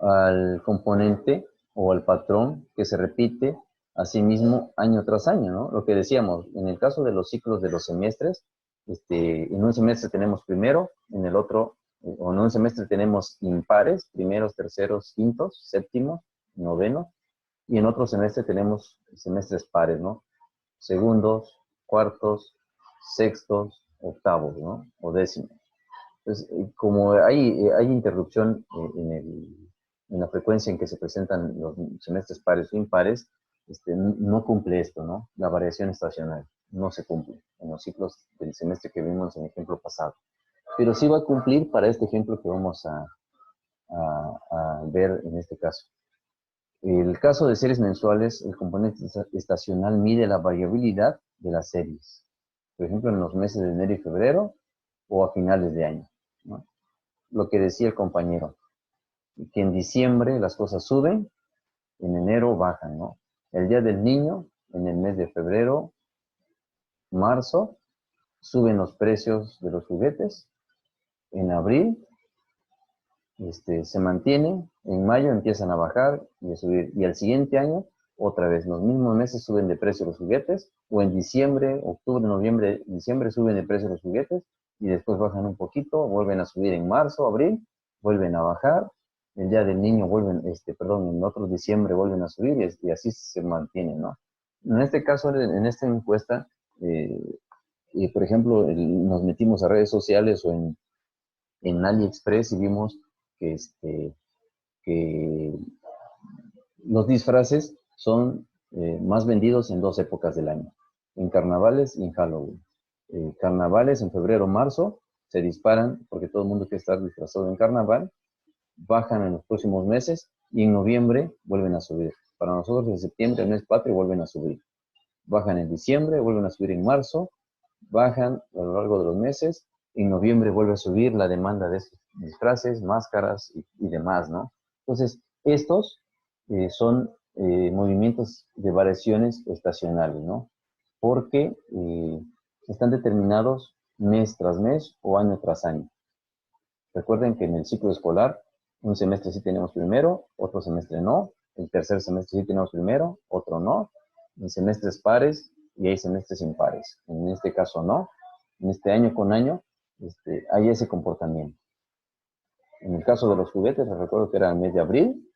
A: al componente o al patrón que se repite a sí mismo año tras año, ¿no? Lo que decíamos, en el caso de los ciclos de los semestres, en un semestre tenemos primero, en el otro, o en un semestre tenemos impares, primeros, terceros, quintos, séptimos, novenos, y en otro semestre tenemos semestres pares, ¿no? Segundos, cuartos, sextos, octavos, ¿no? O décimos. Entonces, como hay interrupción en la frecuencia en que se presentan los semestres pares o impares, no cumple esto, ¿no? La variación estacional no se cumple en los ciclos del semestre que vimos en el ejemplo pasado. Pero sí va a cumplir para este ejemplo que vamos a ver en este caso. El caso de series mensuales, el componente estacional mide la variabilidad de las series. Por ejemplo, en los meses de enero y febrero o a finales de año, ¿no? Lo que decía el compañero, que en diciembre las cosas suben, en enero bajan, ¿no? El Día del Niño, en el mes de febrero, marzo, suben los precios de los juguetes, en abril se mantienen, en mayo empiezan a bajar y a subir, y al siguiente año, otra vez, los mismos meses suben de precio los juguetes, o en diciembre, octubre, noviembre, diciembre suben de precio los juguetes, y después bajan un poquito, vuelven a subir en marzo, abril, vuelven a bajar, el Día del Niño vuelven, en otro diciembre vuelven a subir, y así se mantiene, ¿no? En este caso, en esta encuesta, por ejemplo, nos metimos a redes sociales o en AliExpress y vimos que, que los disfraces son más vendidos en 2 épocas del año, en carnavales y en Halloween. Carnavales en febrero, marzo, se disparan porque todo el mundo quiere estar disfrazado en carnaval, bajan en los próximos meses y en noviembre vuelven a subir. Para nosotros en septiembre, el mes patrio, vuelven a subir. Bajan en diciembre, vuelven a subir en marzo, bajan a lo largo de los meses, en noviembre vuelve a subir la demanda de estos disfraces, máscaras y demás, ¿no? Entonces, estos son movimientos de variaciones estacionales, ¿no? Porque están determinados mes tras mes o año tras año. Recuerden que en el ciclo escolar, un semestre sí tenemos primero, otro semestre no, el tercer semestre sí tenemos primero, otro no, en semestres pares y hay semestres impares. En este caso no, en este año con año hay ese comportamiento. En el caso de los juguetes, les recuerdo que era el mes de abril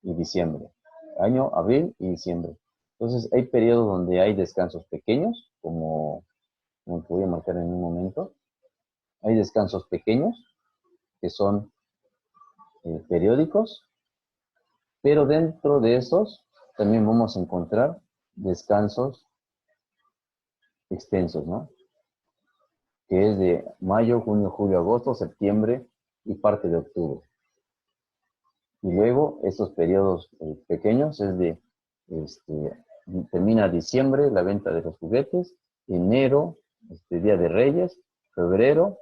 A: y diciembre. Año, abril y diciembre. Entonces hay periodos donde hay descansos pequeños, como te voy a marcar en un momento. Hay descansos pequeños, que son periódicos, pero dentro de esos también vamos a encontrar descansos extensos, ¿no? Que es de mayo, junio, julio, agosto, septiembre y parte de octubre. Y luego estos periodos pequeños es de, termina diciembre, la venta de los juguetes, enero, Día de Reyes, febrero,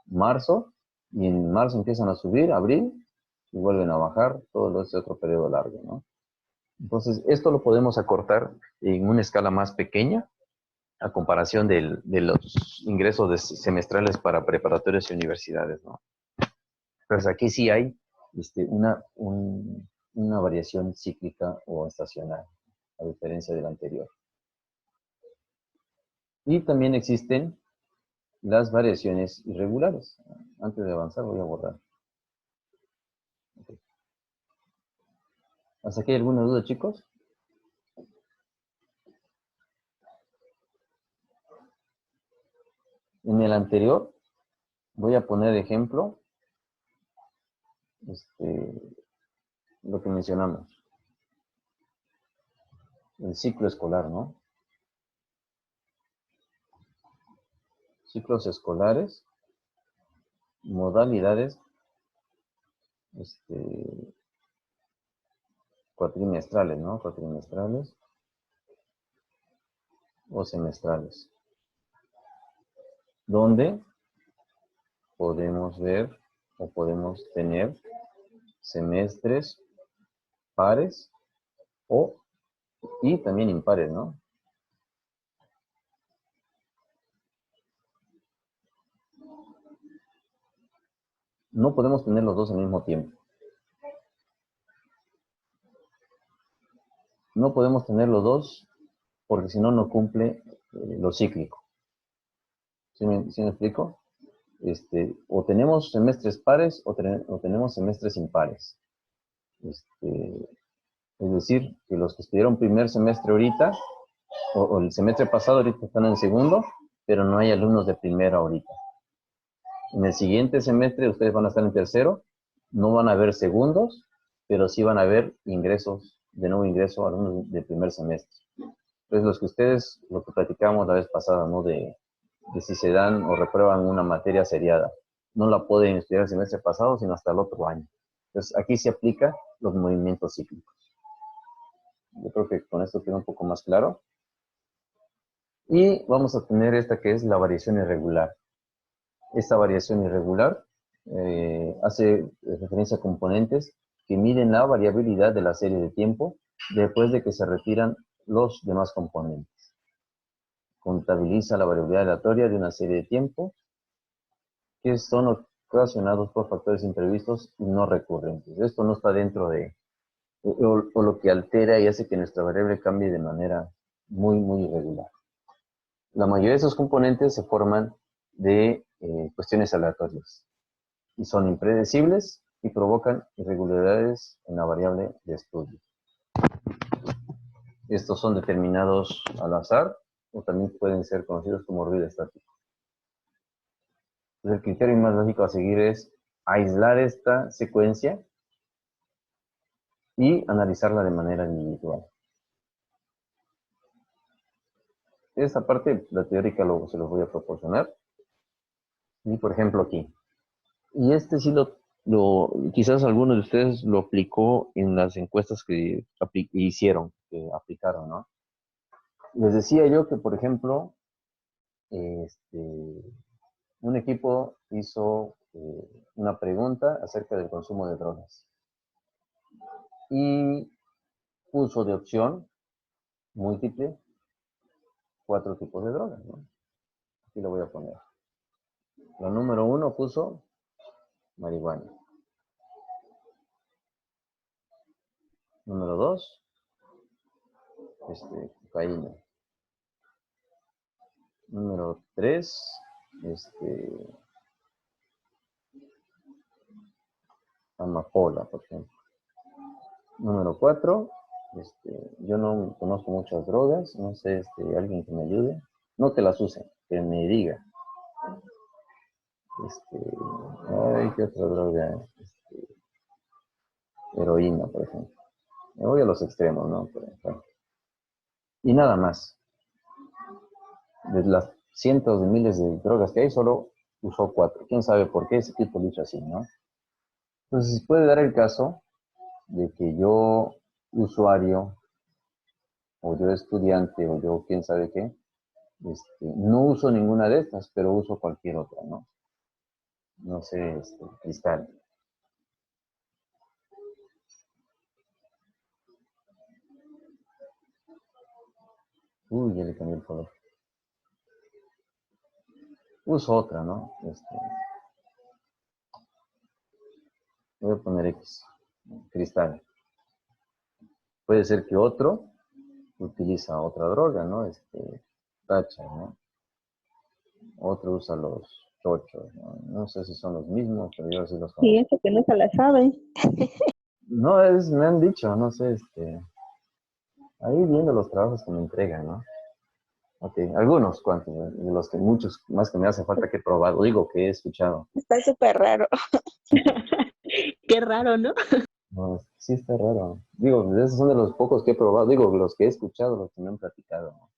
A: marzo, y en marzo empiezan a subir, abril, y vuelven a bajar, todo ese otro periodo largo, ¿no? Entonces, esto lo podemos acortar en una escala más pequeña, a comparación de los ingresos semestrales para preparatorias y universidades, ¿no? Pues aquí sí hay una variación cíclica o estacional, a diferencia de la anterior. Y también existen las variaciones irregulares. Antes de avanzar voy a borrar. Okay. ¿Hasta aquí hay alguna duda, chicos? En el anterior voy a poner de ejemplo lo que mencionamos. El ciclo escolar, ¿no? Ciclos escolares, modalidades cuatrimestrales, ¿no? Cuatrimestrales o semestrales, donde podemos ver o podemos tener semestres pares y también impares, ¿no? No podemos tener los dos al mismo tiempo. No podemos tener los dos porque si no, no cumple lo cíclico. ¿Sí me explico? O tenemos semestres pares o tenemos semestres impares. Es decir, que los que estudiaron primer semestre ahorita, o el semestre pasado ahorita están en segundo, pero no hay alumnos de primero ahorita. En el siguiente semestre ustedes van a estar en tercero, no van a haber segundos, pero sí van a haber ingresos, de nuevo ingreso a alumnos de primer semestre. Entonces lo que platicamos la vez pasada, ¿no? De si se dan o reprueban una materia seriada, no la pueden estudiar el semestre pasado, sino hasta el otro año. Entonces aquí se aplica los movimientos cíclicos. Yo creo que con esto queda un poco más claro. Y vamos a tener esta que es la variación irregular. Esta variación irregular hace referencia a componentes que miden la variabilidad de la serie de tiempo después de que se retiran los demás componentes. Contabiliza la variabilidad aleatoria de una serie de tiempo que son ocasionados por factores imprevistos y no recurrentes. Esto no está dentro de, o lo que altera y hace que nuestra variable cambie de manera muy, muy irregular. La mayoría de esos componentes se forman de cuestiones aleatorias y son impredecibles y provocan irregularidades en la variable de estudio. Estos son determinados al azar o también pueden ser conocidos como ruido estático. Entonces, el criterio más lógico a seguir es aislar esta secuencia y analizarla de manera individual. Esta parte, la teórica, luego se los voy a proporcionar. Y por ejemplo aquí. Y sí quizás alguno de ustedes lo aplicó en las encuestas que aplicaron, ¿no? Les decía yo que, por ejemplo, un equipo hizo una pregunta acerca del consumo de drogas. Y puso de opción múltiple 4 tipos de drogas, ¿no? Aquí lo voy a poner. La número 1 puso marihuana. Número 2, cocaína. Número 3, amapola, por ejemplo. Número 4, yo no conozco muchas drogas, no sé, alguien que me ayude. No que las use, que me diga. ¿Qué otra droga? Heroína, por ejemplo. Me voy a los extremos, ¿no? Y nada más. De las cientos de miles de drogas que hay, solo usó 4. ¿Quién sabe por qué ese tipo lo hizo así, no? Entonces, puede dar el caso de que yo, usuario, o yo estudiante, o yo quién sabe qué, no uso ninguna de estas, pero uso cualquier otra, ¿no? No sé, cristal. Uy, ya le cambié el color. Uso otra, ¿no? Voy a poner X, cristal. Puede ser que otro utiliza otra droga, ¿no? Tacha, ¿no? otro usa los chochos, ¿no? No sé si son los mismos, pero yo sí los
F: Y
A: conozco.
F: eso que no se la sabe.
A: No, me han dicho, no sé, ahí viendo los trabajos que me entregan, ¿no? Ok, algunos cuantos, de los que muchos más que me hace falta que he probado, digo que he escuchado.
E: Está súper raro.
F: Qué raro, ¿no?
A: No, sí está raro. Digo, esos son de los pocos que he probado, digo, los que he escuchado, los que me han platicado, ¿no?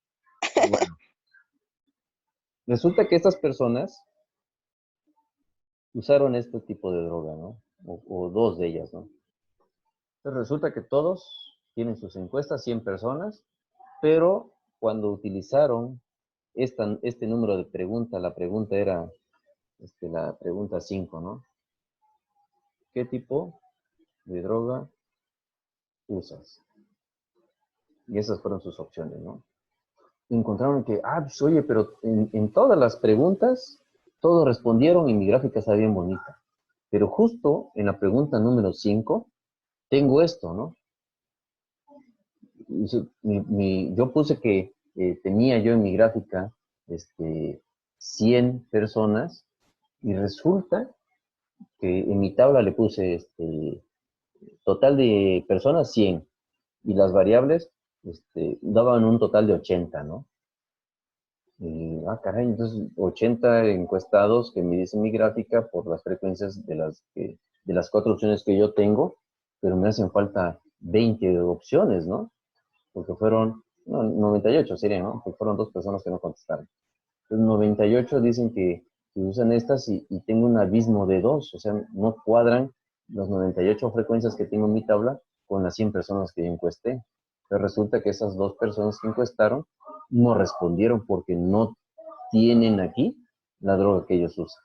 A: Y bueno, resulta que estas personas usaron este tipo de droga, ¿no? O dos de ellas, ¿no? Entonces resulta que todos tienen sus encuestas, 100 personas, pero cuando utilizaron este número de pregunta, la pregunta era la pregunta 5, ¿no? ¿Qué tipo de droga usas? Y esas fueron sus opciones, ¿no? Encontraron que, pues oye, pero en todas las preguntas, todos respondieron y mi gráfica está bien bonita. Pero justo en la pregunta número 5, tengo esto, ¿no? Yo puse que tenía yo en mi gráfica 100 personas y resulta que en mi tabla le puse total de personas 100 y las variables daban un total de 80, ¿no? Y, caray, entonces 80 encuestados que me dice mi gráfica por las frecuencias de las 4 opciones que yo tengo, pero me hacen falta 20 opciones, ¿no? Porque fueron, no, 98 sería, ¿no? Porque fueron 2 personas que no contestaron. Entonces 98 dicen que usan estas y tengo un abismo de 2, o sea, no cuadran las 98 frecuencias que tengo en mi tabla con las 100 personas que yo encuesté. Pero resulta que esas 2 personas que encuestaron no respondieron porque no tienen aquí la droga que ellos usan.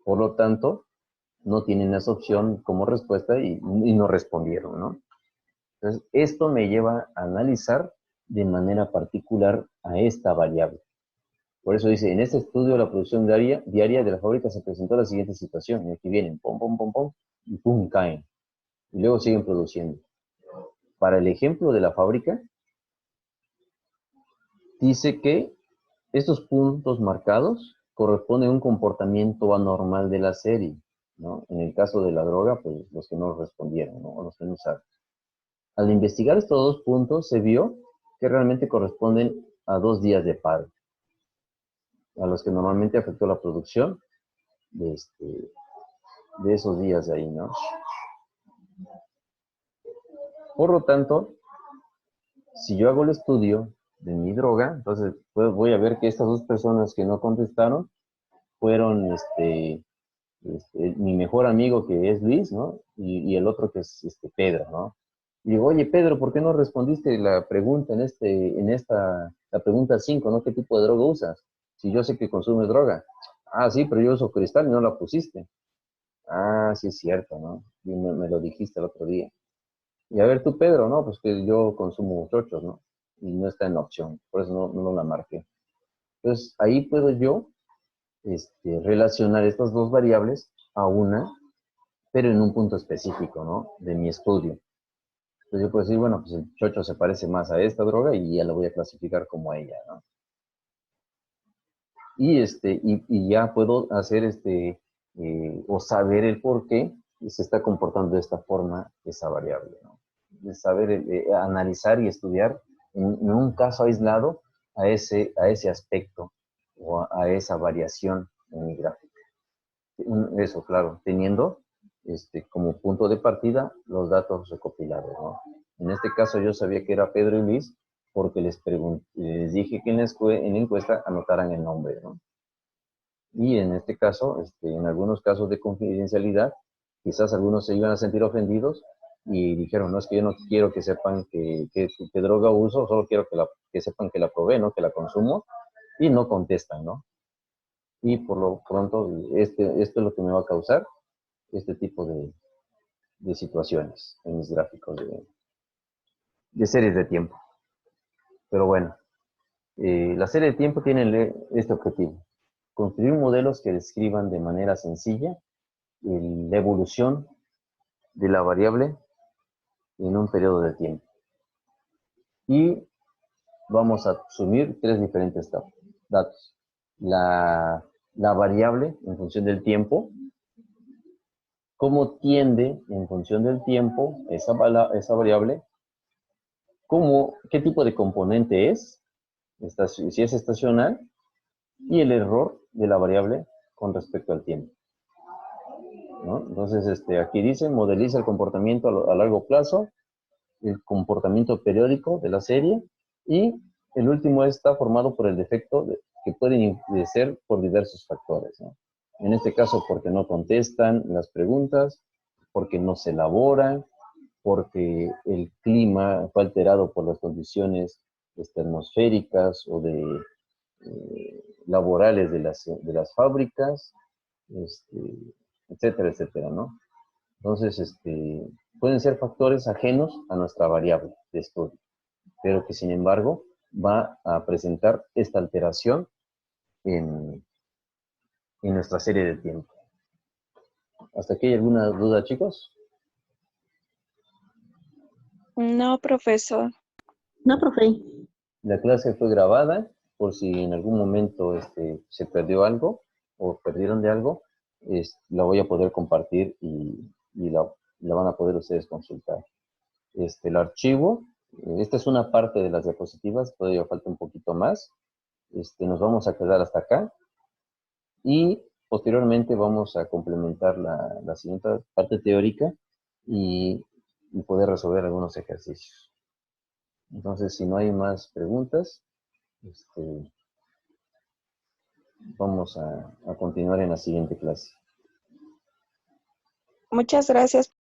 A: Por lo tanto, no tienen esa opción como respuesta y no respondieron, ¿no? Entonces, esto me lleva a analizar de manera particular a esta variable. Por eso dice, en este estudio de la producción diaria de la fábrica se presentó la siguiente situación. Y aquí vienen, pom, pom, pom, pom, y pum, caen. Y luego siguen produciendo. Para el ejemplo de la fábrica, dice que estos puntos marcados corresponden a un comportamiento anormal de la serie, ¿no? En el caso de la droga, pues los que no respondieron, ¿no? O los que no usaron. Al investigar estos 2 puntos, se vio que realmente corresponden a 2 días de paro, a los que normalmente afectó la producción de esos días de ahí, ¿no? Por lo tanto, si yo hago el estudio de mi droga, entonces pues voy a ver que estas 2 personas que no contestaron fueron mi mejor amigo que es Luis, ¿no? Y el otro que es Pedro, ¿no? Y digo, oye Pedro, ¿por qué no respondiste la pregunta la pregunta 5, ¿no? ¿Qué tipo de droga usas? Si yo sé que consumes droga. Sí, pero yo uso cristal y no la pusiste. Sí es cierto, ¿no? Y me lo dijiste el otro día. Y a ver tú, Pedro, ¿no? Pues que yo consumo chochos, ¿no? Y no está en la opción, por eso no la marqué. Entonces, ahí puedo yo relacionar estas 2 variables a una, pero en un punto específico, ¿no? De mi estudio. Entonces yo puedo decir, bueno, pues el chocho se parece más a esta droga y ya lo voy a clasificar como a ella, ¿no? Y ya puedo hacer o saber el por qué se está comportando de esta forma esa variable, ¿no? De saber analizar y estudiar en un caso aislado a ese aspecto o a esa variación en mi gráfica. Eso, claro, teniendo como punto de partida los datos recopilados, ¿no? En este caso yo sabía que era Pedro y Luis porque les dije que en la encuesta anotaran el nombre, ¿no? Y en este caso, en algunos casos de confidencialidad, quizás algunos se iban a sentir ofendidos y dijeron, no, es que yo no quiero que sepan que droga uso, solo quiero que sepan que la probé, ¿no? Que la consumo, y no contestan, ¿no? Y por lo pronto, esto es lo que me va a causar este tipo de situaciones en mis gráficos de series de tiempo. Pero bueno, la serie de tiempo tiene este objetivo: construir modelos que describan de manera sencilla la evolución de la variable en un periodo de tiempo. Y vamos a asumir 3 diferentes etapas. datos. La variable en función del tiempo, cómo tiende en función del tiempo esa variable, qué tipo de componente es, si es estacional, y el error de la variable con respecto al tiempo, ¿no? Entonces, aquí dice, modeliza el comportamiento a largo plazo, el comportamiento periódico de la serie, y el último está formado por el defecto que pueden ser por diversos factores, ¿no? En este caso, porque no contestan las preguntas, porque no se elaboran, porque el clima fue alterado por las condiciones atmosféricas o laborales de las fábricas, etcétera, etcétera, ¿no? Entonces, pueden ser factores ajenos a nuestra variable de estudio, pero que sin embargo va a presentar esta alteración en nuestra serie de tiempo. ¿Hasta aquí hay alguna duda, chicos?
E: No, profesor.
F: No, profe.
A: La clase fue grabada, por si en algún momento se perdió algo o perdieron de algo, la voy a poder compartir y la van a poder ustedes consultar. El archivo, esta es una parte de las diapositivas, todavía falta un poquito más. Nos vamos a quedar hasta acá y posteriormente vamos a complementar la siguiente parte teórica y poder resolver algunos ejercicios. Entonces, si no hay más preguntas, vamos a continuar en la siguiente clase.
E: Muchas gracias,